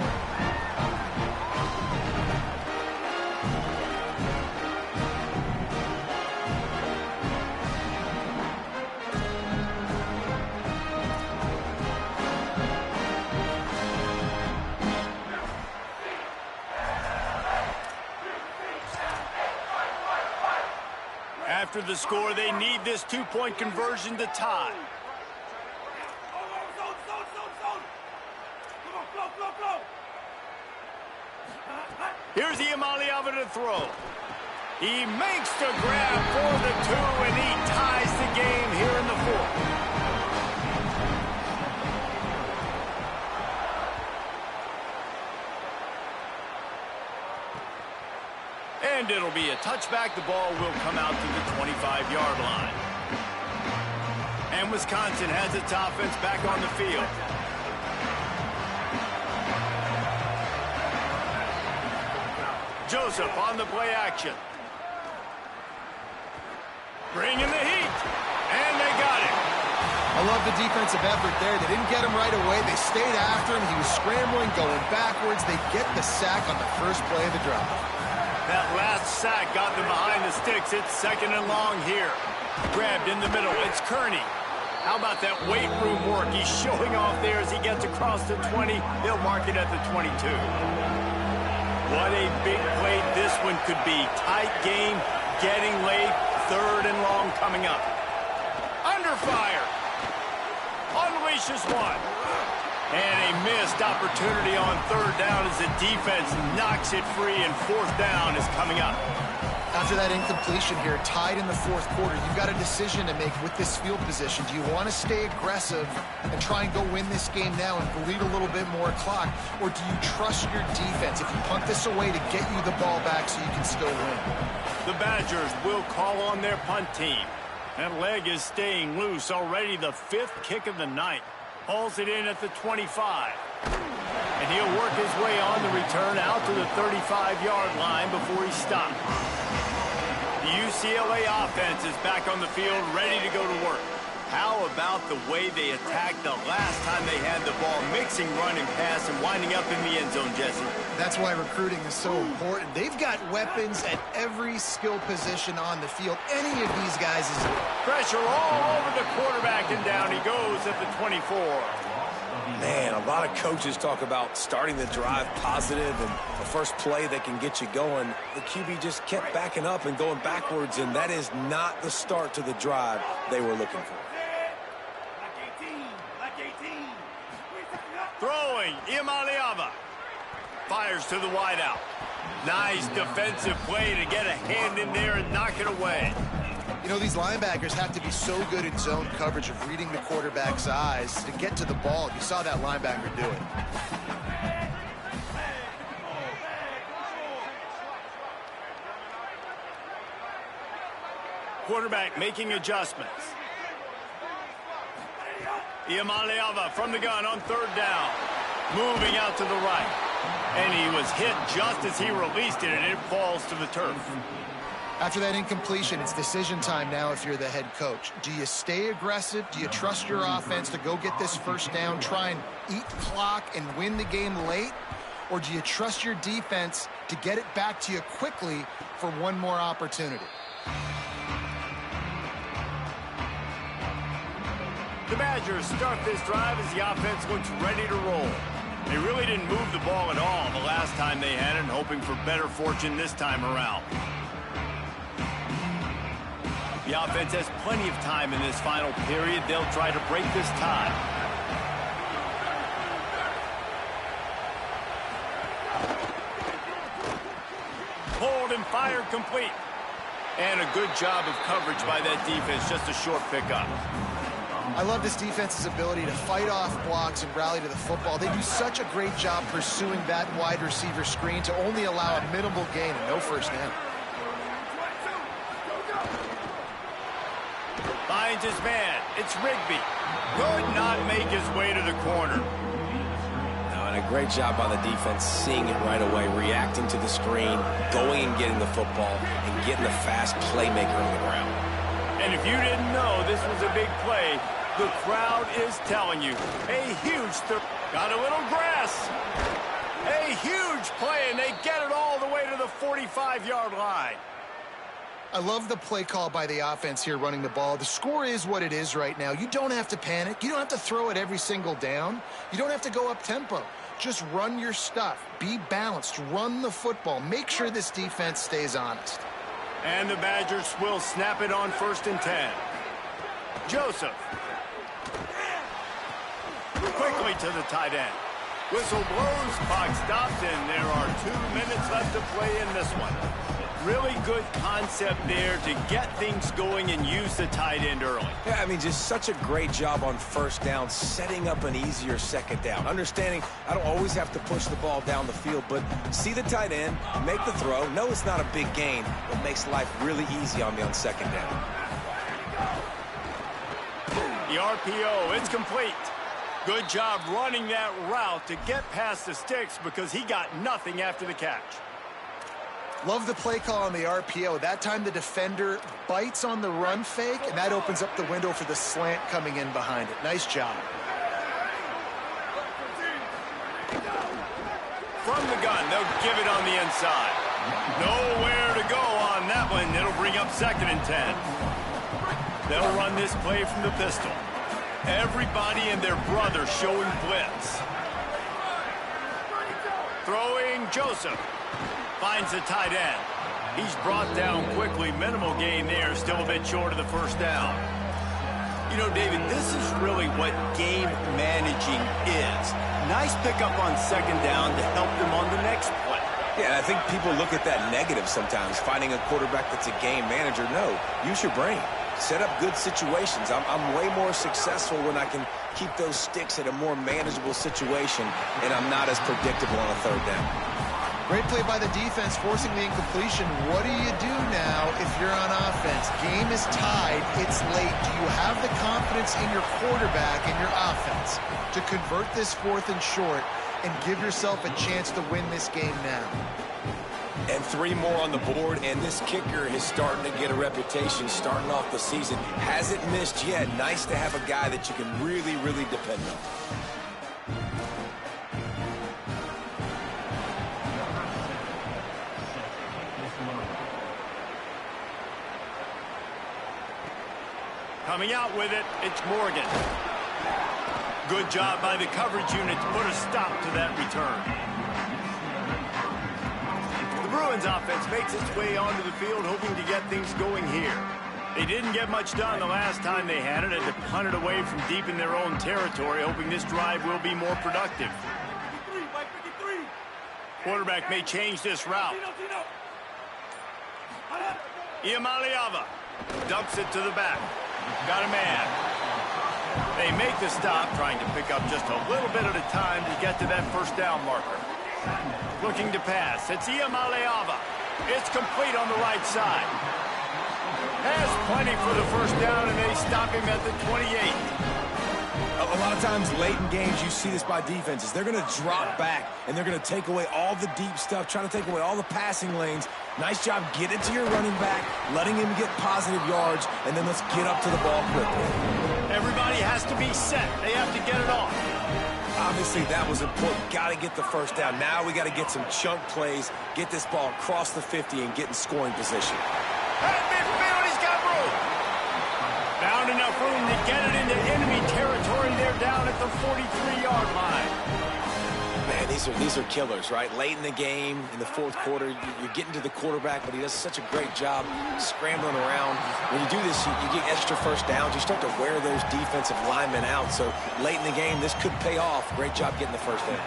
After the score, they need this 2-point conversion to tie. Here's Iamaleava to throw. He makes the grab for the 2, and he ties the game here in the 4th. And it'll be a touchback. The ball will come out to the 25-yard line. And Wisconsin has its offense back on the field. Joseph on the play action. Bringing the heat. And they got him. I love the defensive effort there. They didn't get him right away. They stayed after him. He was scrambling, going backwards. They get the sack on the first play of the drive. That last sack got them behind the sticks. It's 2nd and long here. Grabbed in the middle. It's Kearney. How about that weight room work? He's showing off there as he gets across the 20. They'll mark it at the 22. What a big play this one could be. Tight game, getting late, 3rd and long coming up. Under fire. Unleashes one. And a missed opportunity on 3rd down as the defense knocks it free, and 4th down is coming up. After that incompletion here, tied in the 4th quarter, you've got a decision to make with this field position. Do you want to stay aggressive and try and go win this game now and bleed a little bit more clock? Or do you trust your defense if you punt this away to get you the ball back so you can still win? The Badgers will call on their punt team. That leg is staying loose. Already the 5th kick of the night. Hauls it in at the 25. And he'll work his way on the return out to the 35-yard line before he stops. The UCLA offense is back on the field, ready to go to work. How about the way they attacked the last time they had the ball, mixing run and pass and winding up in the end zone, Jesse? That's why recruiting is so important. They've got weapons at every skill position on the field. Any of these guys is... Pressure all over the quarterback, and down he goes at the 24. Man, a lot of coaches talk about starting the drive positive and the first play that can get you going. The QB just kept backing up and going backwards, and that is not the start to the drive they were looking for. Throwing, Imaliava. Fires to the wideout. Nice defensive play to get a hand in there and knock it away. You know, these linebackers have to be so good in zone coverage of reading the quarterback's eyes to get to the ball. You saw that linebacker do it. Quarterback making adjustments. Imaliava from the gun on 3rd down. Moving out to the right. And he was hit just as he released it, and it falls to the turf. After that incompletion, it's decision time now if you're the head coach. Do you stay aggressive? Do you trust your offense to go get this first down, try and eat clock and win the game late? Or do you trust your defense to get it back to you quickly for one more opportunity? The Badgers start this drive as the offense looks ready to roll. They really didn't move the ball at all the last time they had it, hoping for better fortune this time around. The offense has plenty of time in this final period. They'll try to break this tie. Pulled and fired complete. And a good job of coverage by that defense. Just a short pickup. I love this defense's ability to fight off blocks and rally to the football. They do such a great job pursuing that wide receiver screen to only allow a minimal gain and no first down. Finds his man. It's Rigby. Could not make his way to the corner. And a great job by the defense seeing it right away, reacting to the screen, going and getting the football, and getting the fast playmaker on the ground. And if you didn't know this was a big play, the crowd is telling you. A huge got a little grass. A huge play, and they get it all the way to the 45-yard line. I love the play call by the offense here running the ball. The score is what it is right now. You don't have to panic. You don't have to throw it every single down. You don't have to go up tempo. Just run your stuff. Be balanced. Run the football. Make sure this defense stays honest. And the Badgers will snap it on 1st and 10. Joseph. Quickly to the tight end. Whistle blows, clock stops, and there are 2 minutes left to play in this one. Really good concept there to get things going and use the tight end early. Yeah, I mean, just such a great job on 1st down, setting up an easier 2nd down. Understanding I don't always have to push the ball down the field, but see the tight end, make the throw. No, it's not a big gain, but makes life really easy on me on 2nd down. The RPO, it's complete. Good job running that route to get past the sticks because he got nothing after the catch. Love the play call on the RPO. That time the defender bites on the run fake, and that opens up the window for the slant coming in behind it. Nice job. From the gun, they'll give it on the inside. Nowhere to go on that one. It'll bring up 2nd and 10. They'll run this play from the pistol. Everybody and their brother showing blitz. Throwing Joseph. Finds the tight end. He's brought down quickly. Minimal gain there. Still a bit short of the 1st down. You know, David, this is really what game managing is. Nice pickup on 2nd down to help them on the next play. Yeah, and I think people look at that negative sometimes, finding a quarterback that's a game manager. No, use your brain. Set up good situations. I'm way more successful when I can keep those sticks at a more manageable situation, and I'm not as predictable on a 3rd down. Great play by the defense, forcing the incompletion. What do you do now if you're on offense? Game is tied. It's late. Do you have the confidence in your quarterback and your offense to convert this 4th and short and give yourself a chance to win this game now? And 3 more on the board, and this kicker is starting to get a reputation starting off the season. Hasn't missed yet. Nice to have a guy that you can really, really depend on. Coming out with it, it's Morgan. Good job by the coverage unit to put a stop to that return. The Bruins offense makes its way onto the field, hoping to get things going here. They didn't get much done the last time they had it, and to punt it away from deep in their own territory, hoping this drive will be more productive. Quarterback may change this route. Iamaleava dumps it to the back. Got a man. They make the stop, trying to pick up just a little bit at a time to get to that first down marker. Looking to pass. It's Iamaleava. It's complete on the right side. Has plenty for the first down, and they stop him at the 28. A lot of times late in games you see this by defenses. They're going to drop back, and they're going to take away all the deep stuff, trying to take away all the passing lanes. Nice job getting to your running back, letting him get positive yards, and then let's get up to the ball quickly. Everybody has to be set. They have to get it off. Obviously, that was important. Got to get the first down. Now we got to get some chunk plays, get this ball across the 50, and get in scoring position. At midfield, he's got room. Found enough room to get it into enemy territory. They're down at the 43-yard line. Man, these are killers, right? Late in the game, in the 4th quarter, you're getting to the quarterback, but he does such a great job scrambling around. When you do this, you get extra first downs. You start to wear those defensive linemen out. So late in the game, this could pay off. Great job getting the first down.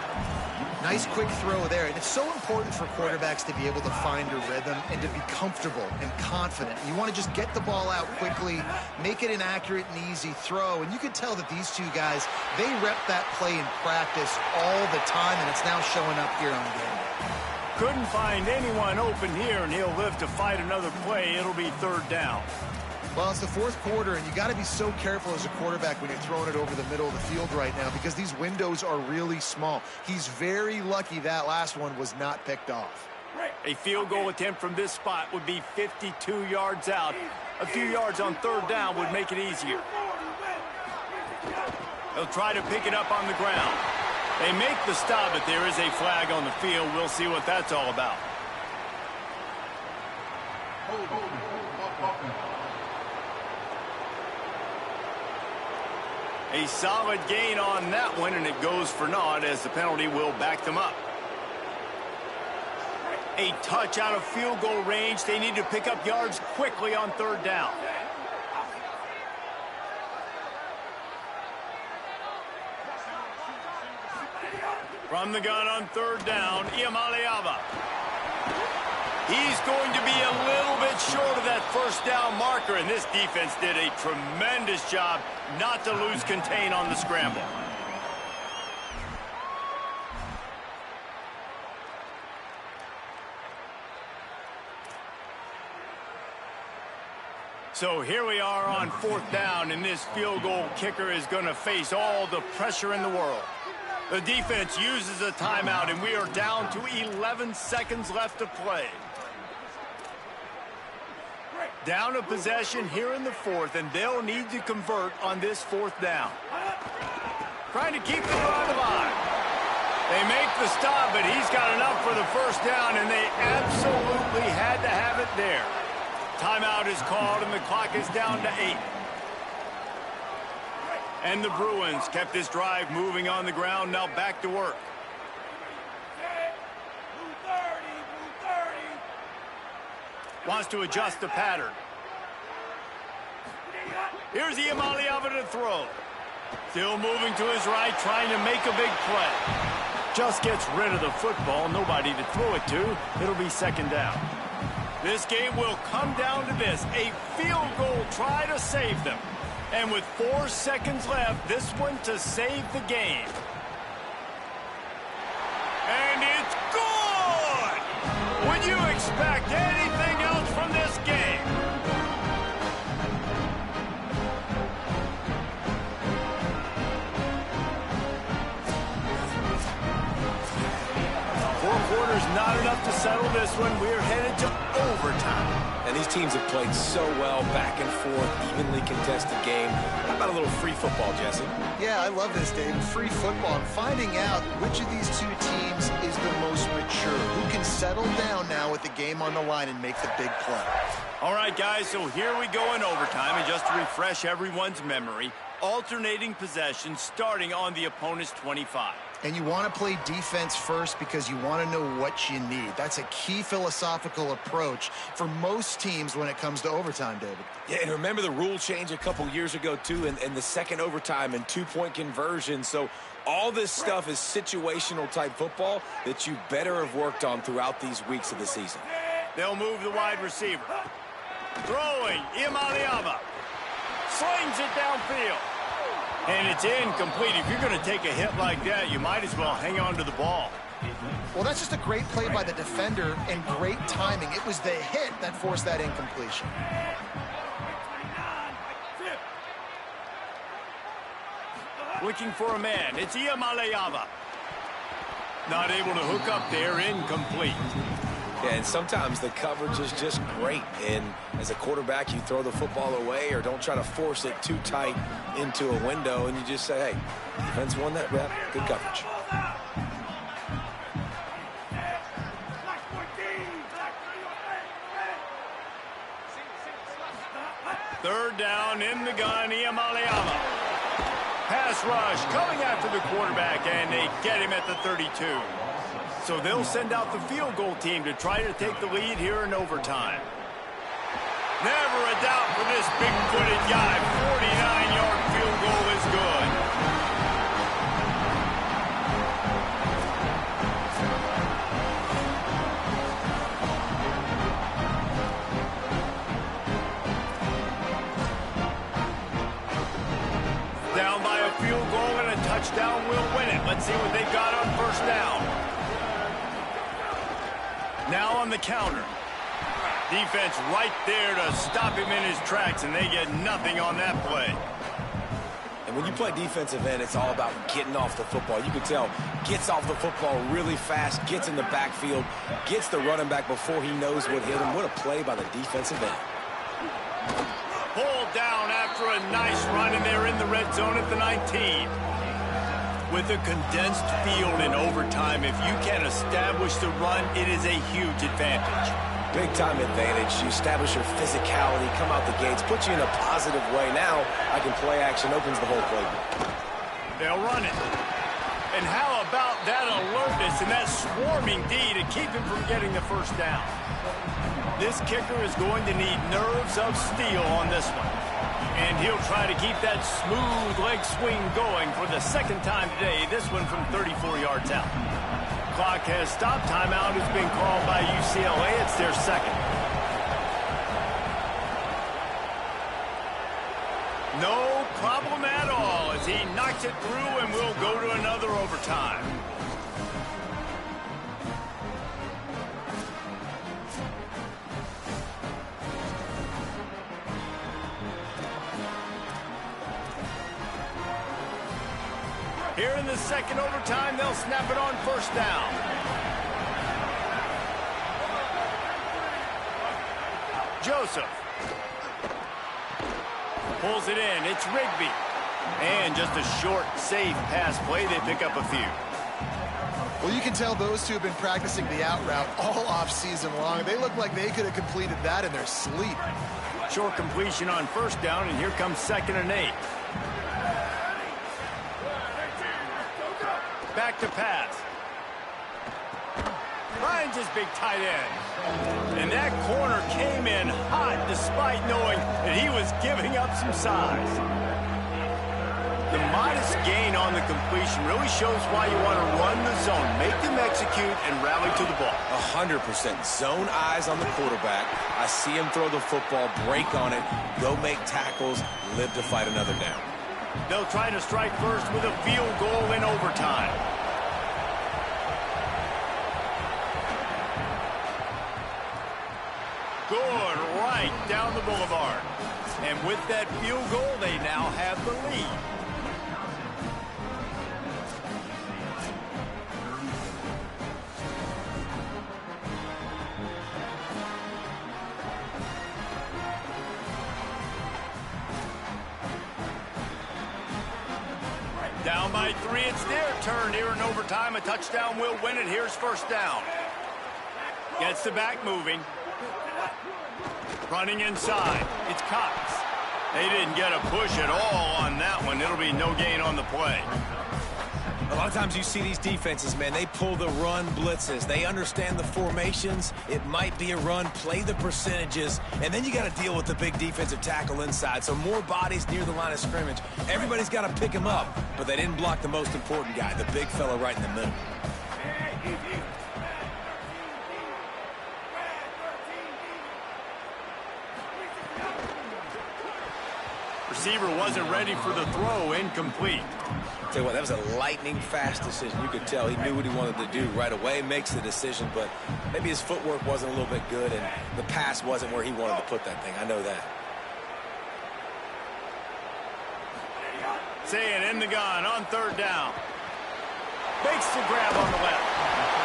Nice quick throw there, and it's so important for quarterbacks to be able to find a rhythm and to be comfortable and confident. You want to just get the ball out quickly, make it an accurate and easy throw, and you can tell that these 2 guys, they rep that play in practice all the time, and it's now showing up here on game day. Couldn't find anyone open here, and he'll live to fight another play. It'll be 3rd down. Well, it's the 4th quarter, and you got to be so careful as a quarterback when you're throwing it over the middle of the field right now because these windows are really small. He's very lucky that last one was not picked off. A field goal attempt from this spot would be 52 yards out. A few yards on 3rd down would make it easier. They'll try to pick it up on the ground. They make the stop, but there is a flag on the field. We'll see what that's all about. A solid gain on that one, and it goes for naught as the penalty will back them up. A touch out of field goal range. They need to pick up yards quickly on 3rd down. From the gun on 3rd down, Iamaleava. He's going to be a little bit short of that first down marker, and this defense did a tremendous job not to lose contain on the scramble. So here we are on 4th down, and this field goal kicker is going to face all the pressure in the world. The defense uses a timeout, and we are down to 11 seconds left to play. Down a possession here in the 4th, and they'll need to convert on this 4th down. Trying to keep the drive alive. They make the stop, but he's got enough for the first down, and they absolutely had to have it there. Timeout is called, and the clock is down to 8. And the Bruins kept this drive moving on the ground. Now back to work. Wants to adjust the pattern. Here's Iamaleava to throw. Still moving to his right, trying to make a big play. Just gets rid of the football. Nobody to throw it to. It'll be 2nd down. This game will come down to this. A field goal try to save them. And with 4 seconds left, this one to save the game. And it's good! expect anything else from this game. Four quarters not enough to settle this one. We're headed to overtime. And these teams have played so well, back and forth, evenly contested game. How about a little free football, Jesse? Yeah, I love this, Dave. Free football. I'm finding out which of these two teams is the most mature. Who can settle down now with the game on the line and make the big play? All right, guys, so here we go in overtime. And just to refresh everyone's memory, alternating possession starting on the opponent's 25. And you want to play defense first because you want to know what you need. That's a key philosophical approach for most teams when it comes to overtime, David. Yeah, and remember the rule change a couple years ago, too, and the second overtime and two-point conversion. So all this stuff is situational-type football that you better have worked on throughout these weeks of the season. They'll move the wide receiver. Throwing, Imaliava. Slings it downfield. And it's incomplete. If you're going to take a hit like that, you might as well hang on to the ball. Well, that's just a great play by the defender and great timing. It was the hit that forced that incompletion. Looking for a man. It's Imaliava. Not able to hook up there. Incomplete. Yeah, and sometimes the coverage is just great. And as a quarterback, you throw the football away or don't try to force it too tight into a window, and you just say, hey, defense won that rep. Good coverage. Third down in the gun, Imaliava. Pass rush coming after the quarterback, and they get him at the 32. So they'll send out the field goal team to try to take the lead here in overtime. Never a doubt for this big-footed guy. 49-yard field goal is good. Down by a field goal and a touchdown will win it. Let's see what they've got on first down. Now on the counter. Defense right there to stop him in his tracks, and they get nothing on that play. And when you play defensive end, it's all about getting off the football. You can tell, gets off the football really fast, gets in the backfield, gets the running back before he knows what hit him. What a play by the defensive end. Pulled down after a nice run, and they're in the red zone at the 19. With a condensed field in overtime, if you can establish the run, it is a huge advantage. Big-time advantage. You establish your physicality, come out the gates, put you in a positive way. Now, I can play action, opens the whole playbook. They'll run it. And how about that alertness and that swarming D to keep him from getting the first down? This kicker is going to need nerves of steel on this one. And he'll try to keep that smooth leg swing going for the second time today, this one from 34 yards out. Clock has stopped. Timeout has been called by UCLA. It's their second. No problem at all as he knocks it through, and we'll go to another overtime. Here in the second overtime, they'll snap it on first down. Joseph. Pulls it in. It's Rigby. And just a short, safe pass play. They pick up a few. Well, you can tell those two have been practicing the out route all off-season long. They look like they could have completed that in their sleep. Short completion on first down, and here comes 2nd and 8. Back to pass. Finds his big tight end. And that corner came in hot despite knowing that he was giving up some size. The modest gain on the completion really shows why you want to run the zone, make them execute, and rally to the ball. 100%. Zone eyes on the quarterback. I see him throw the football, break on it, go make tackles, live to fight another down. They'll try to strike first with a field goal in overtime. good right down the boulevard. And with that field goal, they now have the lead. Down by 3, it's their turn here in overtime. A touchdown will win it. Here's first down. Gets the back moving. Running inside. It's Cox. They didn't get a push at all on that one. It'll be no gain on the play. A lot of times you see these defenses, man, they pull the run blitzes. They understand the formations. It might be a run, play the percentages, and then you got to deal with the big defensive tackle inside. So more bodies near the line of scrimmage. Everybody's got to pick him up, but they didn't block the most important guy, the big fella right in the middle. Receiver wasn't ready for the throw, incomplete. Tell you what, that was a lightning-fast decision. You could tell he knew what he wanted to do right away, makes the decision, but maybe his footwork wasn't a little bit good, and the pass wasn't where he wanted to put that thing. I know that. Saying in the gun on third down. Makes the grab on the left.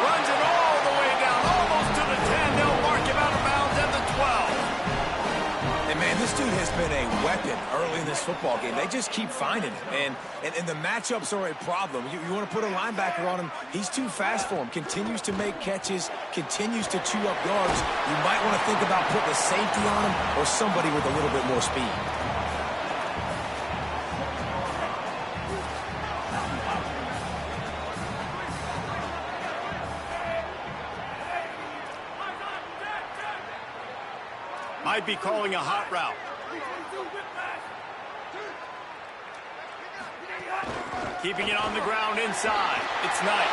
Runs it all the way down, almost to the 10. They'll mark him out of bounds at the 12. And, man, this dude has been a weapon early in this football game. They just keep finding him. And the matchups are a problem. You want to put a linebacker on him, he's too fast for him. Continues to make catches, continues to chew up yards. You might want to think about putting a safety on him or somebody with a little bit more speed. Might be calling a hot route. Keeping it on the ground inside. It's Knight.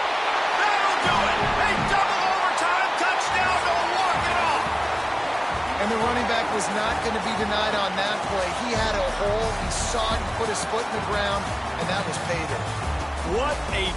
That'll do it. A double overtime touchdown. They'll walk it off. And the running back was not going to be denied on that play. He had a hole. He saw it, put his foot in the ground, and that was payday. What a